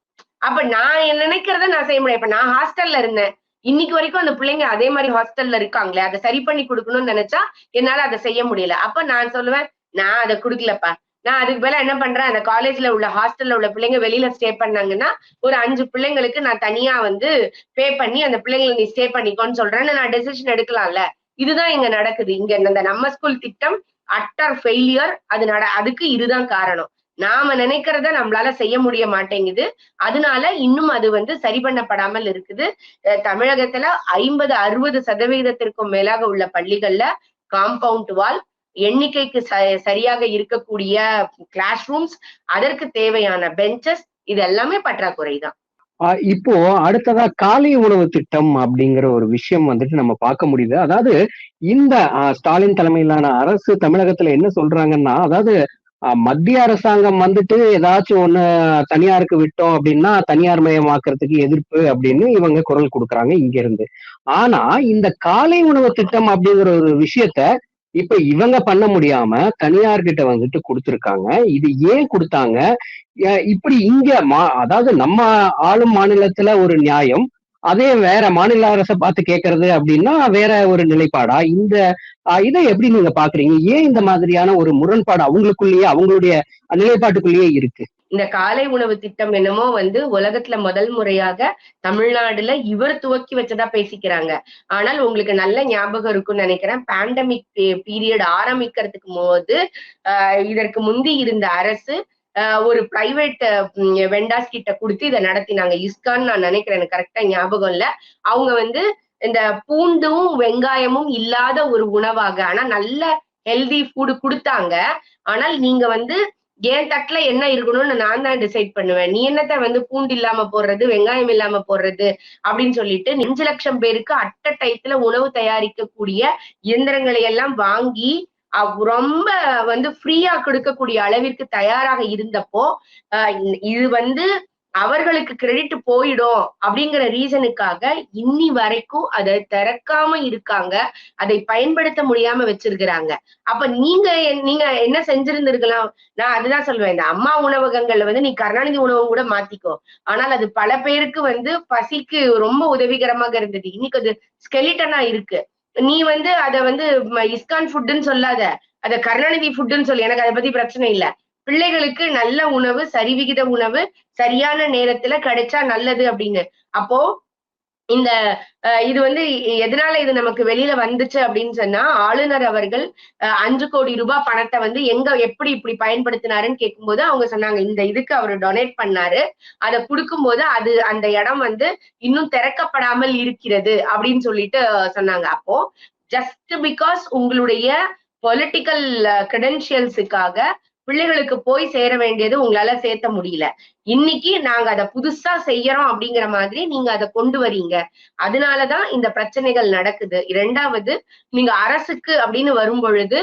அப்ப நான் நினைக்கிறத நான் செய்ய முடியும். இப்ப நான் ஹாஸ்டல்ல இருந்தேன். இன்னைக்கு வரைக்கும் அந்த பிள்ளைங்க அதே மாரி ஹாஸ்டல்ல இருக்காங்களே, அத சரி பண்ணி குடுக்கணும்னு நெனச்சா, என்னால அத செய்ய முடியல. அப்ப நான் சொல்லுவேன், நான் அத குடுக்கலப்பா. நான் அதுக்கு பதிலா என்ன பண்றேன், அந்த காலேஜ்ல உள்ள ஹாஸ்டல்ல உள்ள பிள்ளைங்க வெளியில ஸ்டே பண்ணாங்கன்னா, ஒரு 5 பிள்ளைங்களுக்கு நான் தனியா வந்து பே பண்ணி, அந்த பிள்ளைங்கள நீ ஸ்டே பண்ணிக்கோன்னு சொல்றேன்னு நான் டெசிஷன் எடுக்கலாம்ல. இதுதான் இங்க நடக்குது. இங்க இந்த நம்ம ஸ்கூல் திட்டம் அட்டர் ஃபெயிலியர். அதுக்கு இதுதான் காரணம். நாம நினைக்கிறத நம்மளால செய்ய முடிய மாட்டேங்குது. அதனால இன்னும் அது வந்து சரி பண்ணப்படாமல் இருக்குது. தமிழகத்துல 50, 60% மேலாக உள்ள பள்ளிகள்ல காம்பவுண்ட் வால், எண்ணிக்கைக்கு சரியாக இருக்கக்கூடிய கிளாஸ் ரூம்ஸ், அதற்கு தேவையான பெஞ்சஸ் இது எல்லாமே பற்றாக்குறை தான். இப்போ அடுத்ததா காலை உணவு திட்டம் அப்படிங்கிற ஒரு விஷயம் வந்துட்டு நம்ம பார்க்க முடியுது. அதாவது இந்த ஸ்டாலின் தலைமையிலான அரசு தமிழகத்துல என்ன சொல்றாங்கன்னா, அதாவது மத்திய அரசாங்கம் வந்துட்டு ஏதாச்சும் ஒண்ணு தனியாருக்கு விட்டோம் அப்படின்னா தனியார் மயமாக்குறதுக்கு எதிர்ப்பு அப்படின்னு இவங்க குரல் கொடுக்குறாங்க இங்க இருந்து. ஆனா இந்த காலை உணவு திட்டம் அப்படிங்கிற ஒரு விஷயத்த இப்ப இவங்க பண்ண முடியாம தனியார்கிட்ட வந்துட்டு கொடுத்திருக்காங்க. இது ஏன் கொடுத்தாங்க? இப்படி இங்க அதாவது நம்ம ஆளும் மாநிலத்துல ஒரு நியாயம், அதே வேற மாநில அரச பார்த்து கேட்கறது அப்படின்னா வேற ஒரு நிலைப்பாடா? இந்த இதை எப்படி நீங்க பாக்குறீங்க? ஏன் இந்த மாதிரியான ஒரு முரண்பாடு அவங்களுக்குள்ளேயே அவங்களுடைய நிலைப்பாட்டுக்குள்ளேயே இருக்கு? இந்த காலை உணவு திட்டம் என்னமோ வந்து உலகத்துல முதல் முறையாக தமிழ்நாடுல இவர் துவக்கி வச்சதா பேசிக்கிறாங்க. ஆனால் உங்களுக்கு நல்ல ஞாபகம் இருக்கும்னு நினைக்கிறேன். பேண்டமிக் பீரியட் ஆரம்பிக்கிறதுக்கு போது இதற்கு முந்தி இருந்த அரசு ஒரு பிரைவேட் வெண்டாஸ் கிட்ட கொடுத்து இதை நடத்தினாங்க. இஸ்கான் நான் நினைக்கிறேன், எனக்கு கரெக்டா ஞாபகம் இல்ல. அவங்க வந்து இந்த பூண்டும் வெங்காயமும் இல்லாத ஒரு உணவாக, ஆனா நல்ல ஹெல்தி ஃபுட் கொடுத்தாங்க. ஆனால் நீங்க வந்து என் தட்டுல என்ன இருக்கணும்னு நான் தான் டிசைட் பண்ணுவேன். நீ என்னத்த வந்து பூண்டு இல்லாம போடுறது, வெங்காயம் இல்லாம போடுறது அப்படின்னு சொல்லிட்டு 5 லட்சம் பேருக்கு அட் அ டயத்துல உணவு தயாரிக்கக்கூடிய இயந்திரங்களை எல்லாம் வாங்கி ரொம்ப வந்து ஃப்ரீயா கொடுக்கக்கூடிய அளவிற்கு தயாராக இருந்தப்போ, இது வந்து அவர்களுக்கு கிரெடிட் போயிடும் அப்படிங்கிற ரீசனுக்காக இன்னி வரைக்கும் அதை திறக்காம இருக்காங்க. அதை பயன்படுத்த முடியாம வச்சிருக்கிறாங்க. அப்ப நீங்க நீங்க என்ன செஞ்சிருந்திருக்கலாம்? நான் அதுதான் சொல்லுவேன். இந்த அம்மா உணவகங்கள்ல வந்து நீ கருணாநிதி உணவகம் கூட மாத்திக்கோ. ஆனால் அது பல பேருக்கு வந்து பசிக்கு ரொம்ப உதவிகரமாக இருந்தது. இன்னைக்கு அது ஸ்கெலிட்டனா இருக்கு. நீ வந்து அத வந்து இஸ்கான் ஃபுட்ன்னு சொல்லாத. அத கருணாநிதி ஃபுட்ன்னு சொல்லு. எனக்கு அத பத்தி பிரச்சனை இல்ல. பிள்ளைகளுக்கு நல்ல உணவு, சரிவிகித உணவு, சரியான நேரத்துல கிடைச்சா நல்லது அப்படின்னு. அப்போ இந்த இது வந்து எதனால இது நமக்கு வெளியில வந்துச்சு அப்படின்னு சொன்னா, ஆளுநர் அவர்கள் 5 கோடி ரூபாய் பணத்தை வந்து எங்க எப்படி இப்படி பயன்படுத்தினாருன்னு கேட்கும்போது அவங்க சொன்னாங்க, இந்த இதுக்கு அவரு டொனேட் பண்ணாரு. அதை கொடுக்கும்போது அது அந்த இடம் வந்து இன்னும் திறக்கப்படாமல் இருக்கிறது அப்படின்னு சொல்லிட்டு சொன்னாங்க. அப்போ ஜஸ்ட் பிகாஸ் உங்களுடைய பொலிட்டிக்கல் கிரெடென்ஷியல்ஸுக்காக பிள்ளைகளுக்கு போய் சேர வேண்டியது உங்களால சேர்த்த முடியல. இன்னைக்கு நாங்க அதை புதுசா செய்யறோம் அப்படிங்கிற மாதிரி நீங்க அதை கொண்டு வரீங்க. அதனாலதான் இந்த பிரச்சனைகள் நடக்குது. 2வது, நீங்க அரசுக்கு அப்படின்னு வரும் பொழுது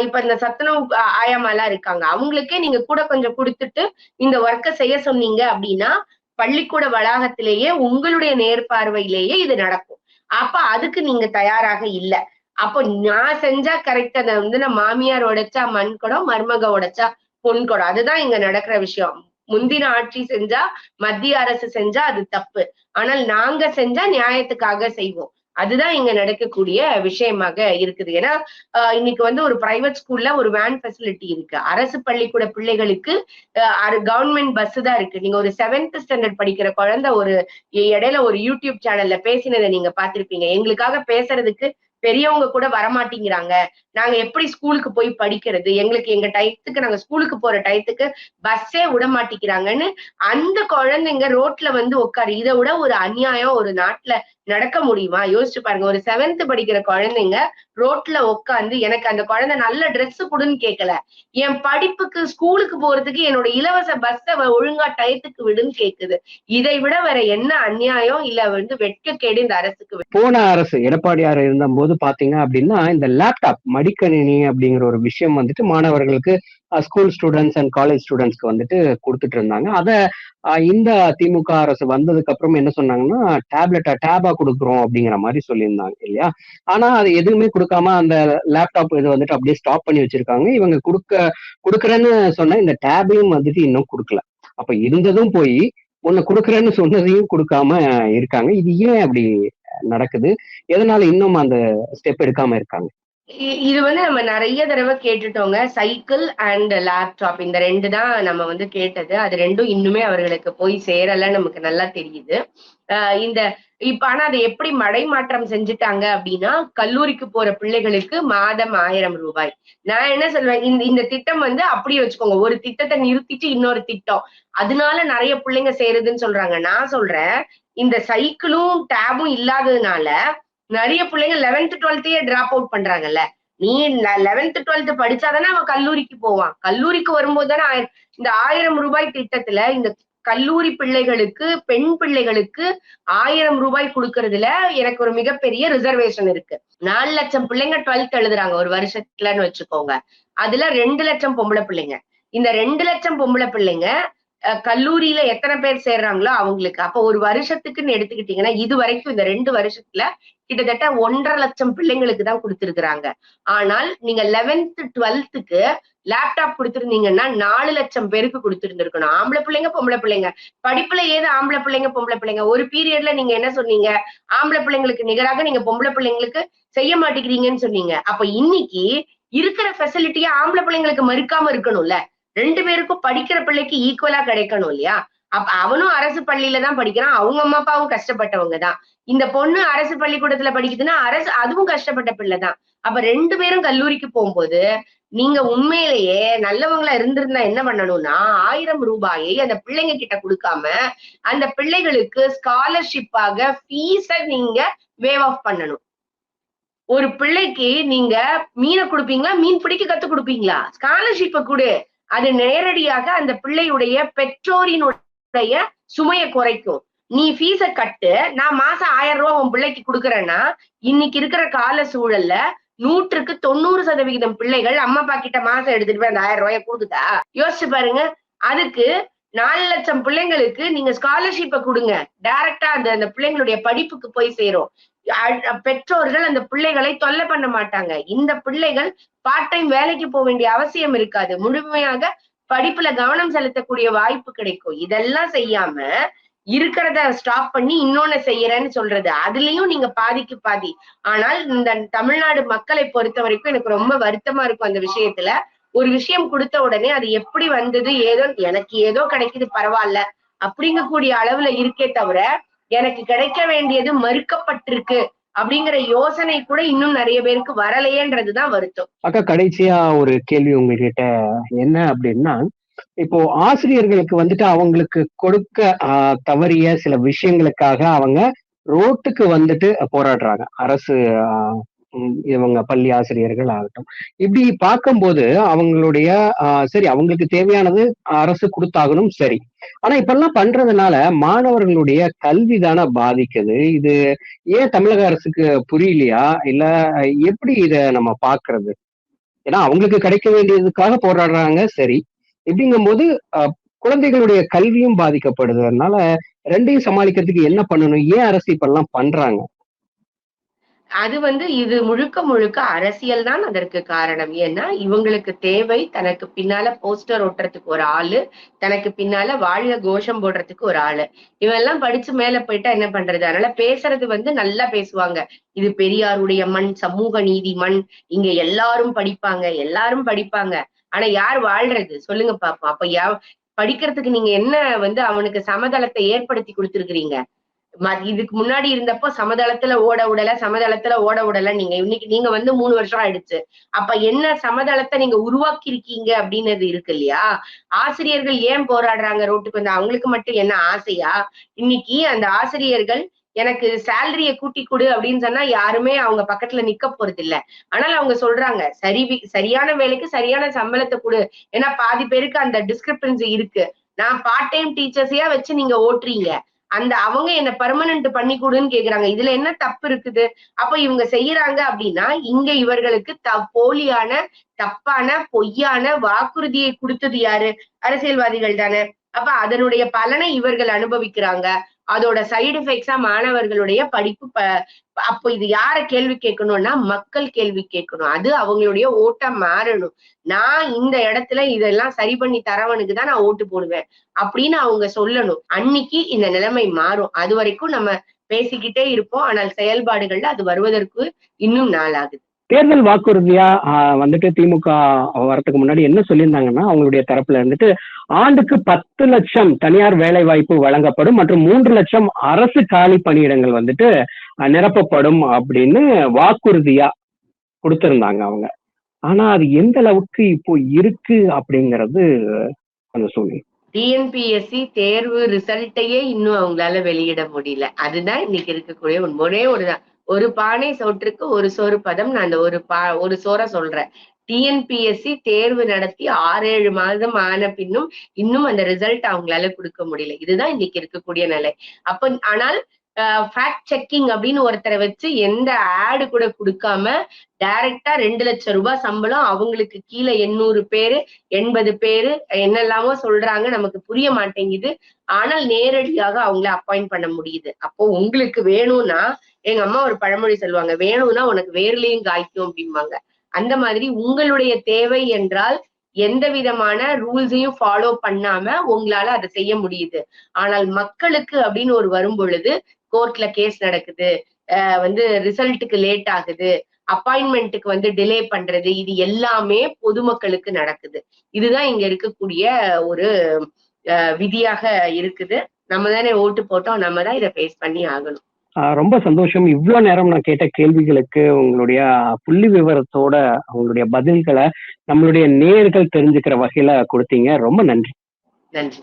இப்ப இந்த சத்துணவு ஆயாமெல்லாம் இருக்காங்க. அவங்களுக்கே நீங்க கூட கொஞ்சம் கொடுத்துட்டு இந்த ஒர்க்கை செய்ய சொன்னீங்க அப்படின்னா பள்ளிக்கூட வளாகத்திலேயே உங்களுடைய நேர்பார்வையிலேயே இது நடக்கும். அப்ப அதுக்கு நீங்க தயாராக இல்ல. அப்போ நான் செஞ்சா கரெக்ட். அத வந்து நான் மாமியார் உடைச்சா மண் குடம், மருமக உடைச்சா பொன் குடம். அதுதான் இங்க நடக்கிற விஷயம். முந்தின ஆட்சி செஞ்சா, மத்திய அரசு செஞ்சா அது தப்பு. ஆனால் நாங்க செஞ்சா நியாயத்துக்காக செய்வோம். அதுதான் இங்க நடக்கக்கூடிய விஷயமாக இருக்குது. ஏன்னா இன்னைக்கு வந்து ஒரு பிரைவேட் ஸ்கூல்ல ஒரு வேன் ஃபெசிலிட்டி இருக்கு. அரசு பள்ளிக்கூட பிள்ளைகளுக்கு கவர்மெண்ட் பஸ் தான் இருக்கு. நீங்க ஒரு 7th ஸ்டாண்டர்ட் படிக்கிற குழந்தை ஒரு இடையில ஒரு யூடியூப் சேனல்ல பேசினதை நீங்க பார்த்திருப்பீங்க. எங்களுக்காக பேசுறதுக்கு பெரியவங்க கூட வரமாட்டேங்கிறாங்க. நாங்க எப்படி ஸ்கூலுக்கு போய் படிக்கிறது? எங்களுக்கு எங்க டயத்துக்கு நாங்க ஸ்கூலுக்கு போற டயத்துக்கு பஸ்ஸே விட மாட்டேங்கிறாங்கன்னு அந்த குழந்தைங்க ரோட்ல வந்து உட்காரு. இதை விட ஒரு அநியாயம் ஒரு நாட்டுல நடக்க முடியுமா? யோசிச்சு பாருங்க. ஒரு 7th படிக்கிற குழந்தைங்க ரோட்ல உட்காந்து எனக்கு அந்த குழந்தை நல்ல ட்ரெஸ் கொடுன்னு கேட்கல. என் படிப்புக்கு ஸ்கூலுக்கு போறதுக்கு என்னோட இலவச பஸ்ஸை ஒழுங்கா டயத்துக்கு விடுன்னு கேக்குது. இதை விட வேற என்ன அநியாயம் இல்ல வந்து வெட்கக்கேடு இந்த அரசுக்கு. போன அரசு எடப்பாடியார் இருந்த போது பாத்தீங்க அப்படின்னா இந்த லேப்டாப் மடிக்கணினி அப்படிங்கிற ஒரு விஷயம் வந்துட்டு மாணவர்களுக்கு ஸ்கூல் ஸ்டூடெண்ட்ஸ் அண்ட் காலேஜ் ஸ்டூடெண்ட்ஸ்க்கு வந்துட்டு கொடுத்துட்டு இருந்தாங்க. அத இந்த திமுக அரசு வந்ததுக்கு அப்புறம் என்ன சொன்னாங்கன்னா டேபா கொடுக்குறோம் அப்படிங்கிற மாதிரி சொல்லியிருந்தாங்க இல்லையா? ஆனா அது எதுவுமே கொடுக்காம அந்த லேப்டாப் இது வந்துட்டு அப்படியே ஸ்டாப் பண்ணி வச்சிருக்காங்க. இவங்க கொடுக்குறேன்னு சொன்ன இந்த டேபையும் வந்துட்டு இன்னும் கொடுக்கல. அப்ப இருந்ததும் போய் ஒண்ணு கொடுக்குறேன்னு சொன்னதையும் கொடுக்காம இருக்காங்க. இது ஏன் அப்படி நடக்குது? எதனால இன்னும் அந்த ஸ்டெப் எடுக்காம இருக்காங்க? இது வந்து நம்ம நிறைய தடவை கேட்டுட்டோங்க. சைக்கிள் அண்ட் லேப்டாப் இந்த 2 தான் நம்ம வந்து கேட்டது. அது 2ம் இன்னுமே அவர்களுக்கு போய் சேரல நமக்கு நல்லா தெரியுது. அ இந்த இப்ப ஆனா அத எப்படி மடைமாற்றம் செஞ்சுட்டாங்க அப்படின்னா, கல்லூரிக்கு போற பிள்ளைகளுக்கு மாதம் ரூ. 1000. நான் என்ன சொல்வேன், இந்த இந்த திட்டம் வந்து அப்படியே வச்சுக்கோங்க. ஒரு திட்டத்த நிறுத்திட்டு இன்னொரு திட்டம். அதனால நெறைய பிள்ளைங்க சேருதுன்னு சொல்றாங்க. நான் சொல்றேன், இந்த சைக்கிளும், டேபும் இல்லாததுனால நெறைய பிள்ளைங்க 11த், 12த்தையே டிராப் அவுட் பண்றாங்கல்ல. நீ 11த், 12த் படிச்சா தானே அவன் கல்லூரிக்கு போவான். கல்லூரிக்கு வரும்போது தானே இந்த ரூ. 1000 திட்டத்துல இந்த கல்லூரி பிள்ளைகளுக்கு, பெண் பிள்ளைகளுக்கு ரூ. 1000 குடுக்கறதுல எனக்கு ஒரு மிகப்பெரிய ரிசர்வேஷன் இருக்கு. 4,00,000 பிள்ளைங்க 12த் எழுதுறாங்க ஒரு வருஷத்துலன்னு வச்சுக்கோங்க. அதுல 2,00,000 பொம்பள பிள்ளைங்க. இந்த 2,00,000 பொம்பள பிள்ளைங்க கல்லூரியில எத்தன பேர் சேர்றாங்களோ அவங்களுக்கு. அப்ப ஒரு வருஷத்துக்குன்னு எடுத்துக்கிட்டீங்கன்னா, இதுவரைக்கும் இந்த 2 வருஷத்துல கிட்டத்தட்ட 1,50,000 பிள்ளைங்களுக்கு தான் குடுத்திருக்கிறாங்க. ஆனால் நீங்க 11த், 12த்துக்கு லேப்டாப் குடுத்திருந்தீங்கன்னா 4,00,000 பேருக்கு குடுத்திருந்திருக்கணும். ஆம்பள பிள்ளைங்க, பொம்பள பிள்ளைங்க. படிப்புல ஏது ஆம்பள பிள்ளைங்க, பொம்பள பிள்ளைங்க? ஒரு பீரியட்ல நீங்க என்ன சொன்னீங்க? ஆம்பள பிள்ளைங்களுக்கு நிகராக நீங்க பொம்பள பிள்ளைங்களுக்கு செய்ய மாட்டேங்கிறீங்கன்னு சொன்னீங்க. அப்ப இன்னைக்கு இருக்கிற ஃபெசிலிட்டிய ஆம்பள பிள்ளைங்களுக்கு மறுக்காம இருக்கணும்ல. 2 பேருக்கும் படிக்கிற பிள்ளைக்கு ஈக்குவலா கிடைக்கணும் இல்லையா? அப்ப அவனும் அரசு பள்ளியில தான் படிக்கிறான். அவங்க அம்மா, அப்பாவும் கஷ்டப்பட்டவங்க தான். இந்த பொண்ணு அரசு பள்ளிக்கூடத்துல படிக்குதுன்னா, அதுவும் கஷ்டப்பட்ட பிள்ளை தான். அப்ப 2 பேரும் கல்லூரிக்கு போம்போது, நீங்க உண்மையிலேயே நல்லவங்களா இருந்திருந்தா என்ன பண்ணணும்னா, ரூ. 1000 அந்த பிள்ளைங்க கிட்ட குடுக்காம, அந்த பிள்ளைகளுக்கு ஸ்காலர்ஷிப்பாக ஃபீஸ நீங்க வேவ் ஆஃப் பண்ணணும். ஒரு பிள்ளைக்கு நீங்க மீன குடுப்பீங்களா? மீன் பிடிக்க கத்துக் குடுப்பீங்களா? ஸ்காலர்ஷிப்ப குடு. அது நேரடியாக அந்த பிள்ளையுடைய பெற்றோரினுடைய சுமைய குறைக்கும். நீ ஃபீஸ கட்டு. நான் மாசம் ரூ. 1000 உன் பிள்ளைக்கு குடுக்குறேன்னா, இன்னைக்கு இருக்கிற கால சூழல்ல 100க்கு 90% பிள்ளைகள் அம்மா, அப்பா கிட்ட மாசம் எடுத்துட்டு போய் அந்த ரூ. 1000 குடுக்குதா? யோசிச்சு பாருங்க. அதுக்கு 4,00,000 பிள்ளைங்களுக்கு நீங்க ஸ்காலர்ஷிப்ப குடுங்க. டைரக்ட்டா அந்த அந்த பிள்ளைங்களுடைய படிப்புக்கு போய் சேரும். பெற்றோர்கள் அந்த பிள்ளைகளை தொல்லை பண்ண மாட்டாங்க. இந்த பிள்ளைகள் பார்ட் டைம் வேலைக்கு போ வேண்டிய அவசியம் இருக்காது. முழுமையாக படிப்புல கவனம் செலுத்தக்கூடிய வாய்ப்பு கிடைக்கும். இதெல்லாம் செய்யாம, இருக்கிறத ஸ்டாப் பண்ணி இன்னொன்னு செய்யறேன்னு சொல்றது. அதுலயும் நீங்க பாதிக்கு பாதி. ஆனால் இந்த தமிழ்நாடு மக்களை பொறுத்தவரைக்கும் எனக்கு ரொம்ப வருத்தமா இருக்கும் அந்த விஷயத்துல. ஒரு விஷயம் குடுத்த உடனே அது எப்படி வந்தது, ஏதோ எனக்கு ஏதோ கிடைக்குது பரவால்ல. அப்படிங்கக்கூடிய அளவுல இருக்கே தவிர, எனக்கு கிடைக்க வேண்டியது மறுக்கப்பட்டிருக்கு அப்படிங்கிற யோசனை கூட இன்னும் நிறைய பேருக்கு வரலையேன்றதுதான் வருத்தம். அக்கா, கடைசியா ஒரு கேள்வி உங்ககிட்ட என்ன அப்படின்னா, இப்போ ஆசிரியர்களுக்கு வந்துட்டு அவங்களுக்கு கொடுக்க தவறிய சில விஷயங்களுக்காக அவங்க ரோட்டுக்கு வந்துட்டு போராடுறாங்க. அரசு இவங்க பள்ளி ஆசிரியர்கள் ஆகட்டும். இப்படி பார்க்கும்போது அவங்களுடைய சரி, அவங்களுக்கு தேவையானது அரசு குடுத்தாகணும், சரி. ஆனா இப்பெல்லாம் பண்றதுனால மாணவர்களுடைய கல்வி தானே பாதிக்குது. இது ஏன் தமிழக அரசுக்கு புரியலையா? இல்ல எப்படி இத நம்ம பார்க்கிறது? ஏன்னா அவங்களுக்கு கிடைக்க வேண்டியதுக்காக போராடுறாங்க, சரி. இப்படிங்கும்போது அ குழந்தைகளுடைய கல்வியும் பாதிக்கப்படுது. அதனால 2யும் சமாளிக்கிறதுக்கு என்ன பண்ணணும்? ஏன் அரசு இப்படிலாம் பண்றாங்க? அது வந்து இது முழுக்க முழுக்க அரசியல் தான் அதற்கு காரணம். ஏன்னா, இவங்களுக்கு தேவை தனக்கு பின்னால போஸ்டர் ஒட்டுறதுக்கு ஒரு ஆளு, தனக்கு பின்னால வாழ்க கோஷம் போடுறதுக்கு ஒரு ஆளு. இவன்லாம் படிச்சு மேல போயிட்டா என்ன பண்றது? அதனால பேசுறது வந்து நல்லா பேசுவாங்க. இது பெரியாருடைய மண், சமூக நீதி மண், இங்க எல்லாரும் படிப்பாங்க, எல்லாரும் படிப்பாங்க. ஆனா யார் வாழ்றது? சொல்லுங்க பாப்போம். அப்ப படிக்கிறதுக்கு நீங்க என்ன வந்து அவனுக்கு சமதளத்தை ஏற்படுத்தி குடுத்திருக்கிறீங்க? இதுக்கு முன்னாடி இருந்தப்போ சமதளத்துல ஓட விடல, சமதளத்துல ஓட விடல. நீங்க இன்னைக்கு நீங்க வந்து 3 வருஷம் ஆயிடுச்சு. அப்ப என்ன சமதளத்த நீங்க உருவாக்கி இருக்கீங்க அப்படின்றது இருக்கு இல்லையா? ஆசிரியர்கள் ஏன் போராடுறாங்க ரோட்டுக்கு வந்து? அவங்களுக்கு மட்டும் என்ன ஆசையா? இன்னைக்கு அந்த ஆசிரியர்கள் எனக்கு சேலரிய கூட்டி குடு அப்படின்னு சொன்னா யாருமே அவங்க பக்கத்துல நிக்க போறதில்ல. ஆனால் அவங்க சொல்றாங்க, சரியான வேலைக்கு சரியான சம்பளத்த குடு. ஏன்னா பாதி பேருக்கு அந்த டிஸ்கிரிபன்சி இருக்கு. நான் பார்ட் டைம் டீச்சர்ஸையா வச்சு நீங்க ஓட்டுறீங்க. அவங்க என்ன பெர்மனன்ட் பண்ணி குடுன்னு கேக்குறாங்க. இதுல என்ன தப்பு இருக்குது? அப்ப இவங்க செய்யறாங்க அப்படின்னா, இங்க இவர்களுக்கு போலியான, தப்பான, பொய்யான வாக்குறுதியை குடுத்தது யாரு? அரசியல்வாதிகள் தானே. அப்ப அதனுடைய பலனை இவர்கள் அனுபவிக்கிறாங்க. அதோட சைடு எஃபெக்ட்ஸா மாணவர்களுடைய படிப்பு அப்போ இது யார கேள்வி கேட்கணும்னா, மக்கள் கேள்வி கேட்கணும். அது அவங்களுடைய ஓட்டா மாறணும். நான் இந்த இடத்துல இதெல்லாம் சரி பண்ணி தரவனுக்கு தான் நான் ஓட்டு போடுவேன். அப்படின்னு அவங்க சொல்லணும். அன்னைக்கு இந்த நிலைமை மாறும். அதுவரைக்கும் நம்ம பேசிக்கிட்டே இருப்போம். ஆனால் செயல்பாடுகள்ல அது வருவதற்கு இன்னும் நாள் ஆகுது. தேர்தல் வாக்குறுதியா வந்துட்டு திமுக வரதுக்கு முன்னாடி என்ன சொல்லியிருந்தாங்கன்னா, அவங்களுடைய தரப்புல இருந்துட்டு ஆண்டுக்கு 10 லட்சம் தனியார் வேலை வாய்ப்பு வழங்கப்படும் மற்றும் 3 லட்சம் அரசு காலி பணியிடங்கள் வந்துட்டு நிரப்பப்படும் அப்படின்னு வாக்குறுதியா கொடுத்திருந்தாங்க அவங்க. ஆனா அது எந்த அளவுக்கு இப்போ இருக்கு அப்படிங்கறது கொஞ்சம் சொல்லுங்க. டிஎன்பிஎஸ்சி தேர்வு ரிசல்ட்டையே இன்னும் அவங்களால வெளியிட முடியல. அதுதான் இன்னைக்கு இருக்கக்கூடிய ஒரே ஒருதான். ஒரு பானை சோற்றுக்கு ஒரு சோறு பதம். நான் அந்த ஒரு சோற சொல்றேன். டிஎன்பிஎஸ்சி தேர்வு நடத்தி 6-7 மாதம் ஆன பின்னும் இன்னும் அந்த ரிசல்ட் அவங்களால கொடுக்க முடியல. இதுதான் இன்னைக்கு இருக்கக்கூடிய நிலை. ஆனால் ஃபேக்ட் செக்கிங் அப்படின்னு ஒருத்தரை வச்சு எந்த ஆடு கூட கொடுக்காம டைரக்டா 2 லட்சம் ரூபாய் சம்பளம், அவங்களுக்கு கீழே 800 பேரு 80 பேரு என்னெல்லாமோ சொல்றாங்க, நமக்கு புரிய மாட்டேங்குது. ஆனால் நேரடியாக அவங்கள அப்பாயிண்ட் பண்ண முடியுது. அப்போ உங்களுக்கு வேணும்னா, எங்க அம்மா ஒரு பழமொழி சொல்லுவாங்க, வேணும்னா உனக்கு வேர்லயும் காய்க்கும் அப்படிம்பாங்க. அந்த மாதிரி உங்களுடைய தேவை என்றால் எந்த விதமான ரூல்ஸையும் ஃபாலோ பண்ணாம உங்களால அதை செய்ய முடியுது. ஆனால் மக்களுக்கு அப்படின்னு ஒரு வரும் பொழுது கோர்ட்ல கேஸ் நடக்குது, ரிசல்ட்டுக்கு லேட் ஆகுது, அப்பாயின்மெண்ட்டுக்கு டிலே பண்றது, இது எல்லாமே பொதுமக்களுக்கு நடக்குது. இதுதான் இங்க இருக்கக்கூடிய ஒரு விதியாக இருக்குது. நம்ம தானே ஓட்டு போட்டோம், நம்ம தான் இதை ஃபேஸ் பண்ணி ஆகணும். ரொம்ப சந்தோஷம். இவ்வளவு நேரம் நான் கேட்ட கேள்விகளுக்கு உங்களுடைய புள்ளி விவரத்தோட உங்களுடைய பதில்களை நம்மளுடைய நேயர்கள் தெரிஞ்சுக்கிற வகையில கொடுத்தீங்க. ரொம்ப நன்றி. நன்றி.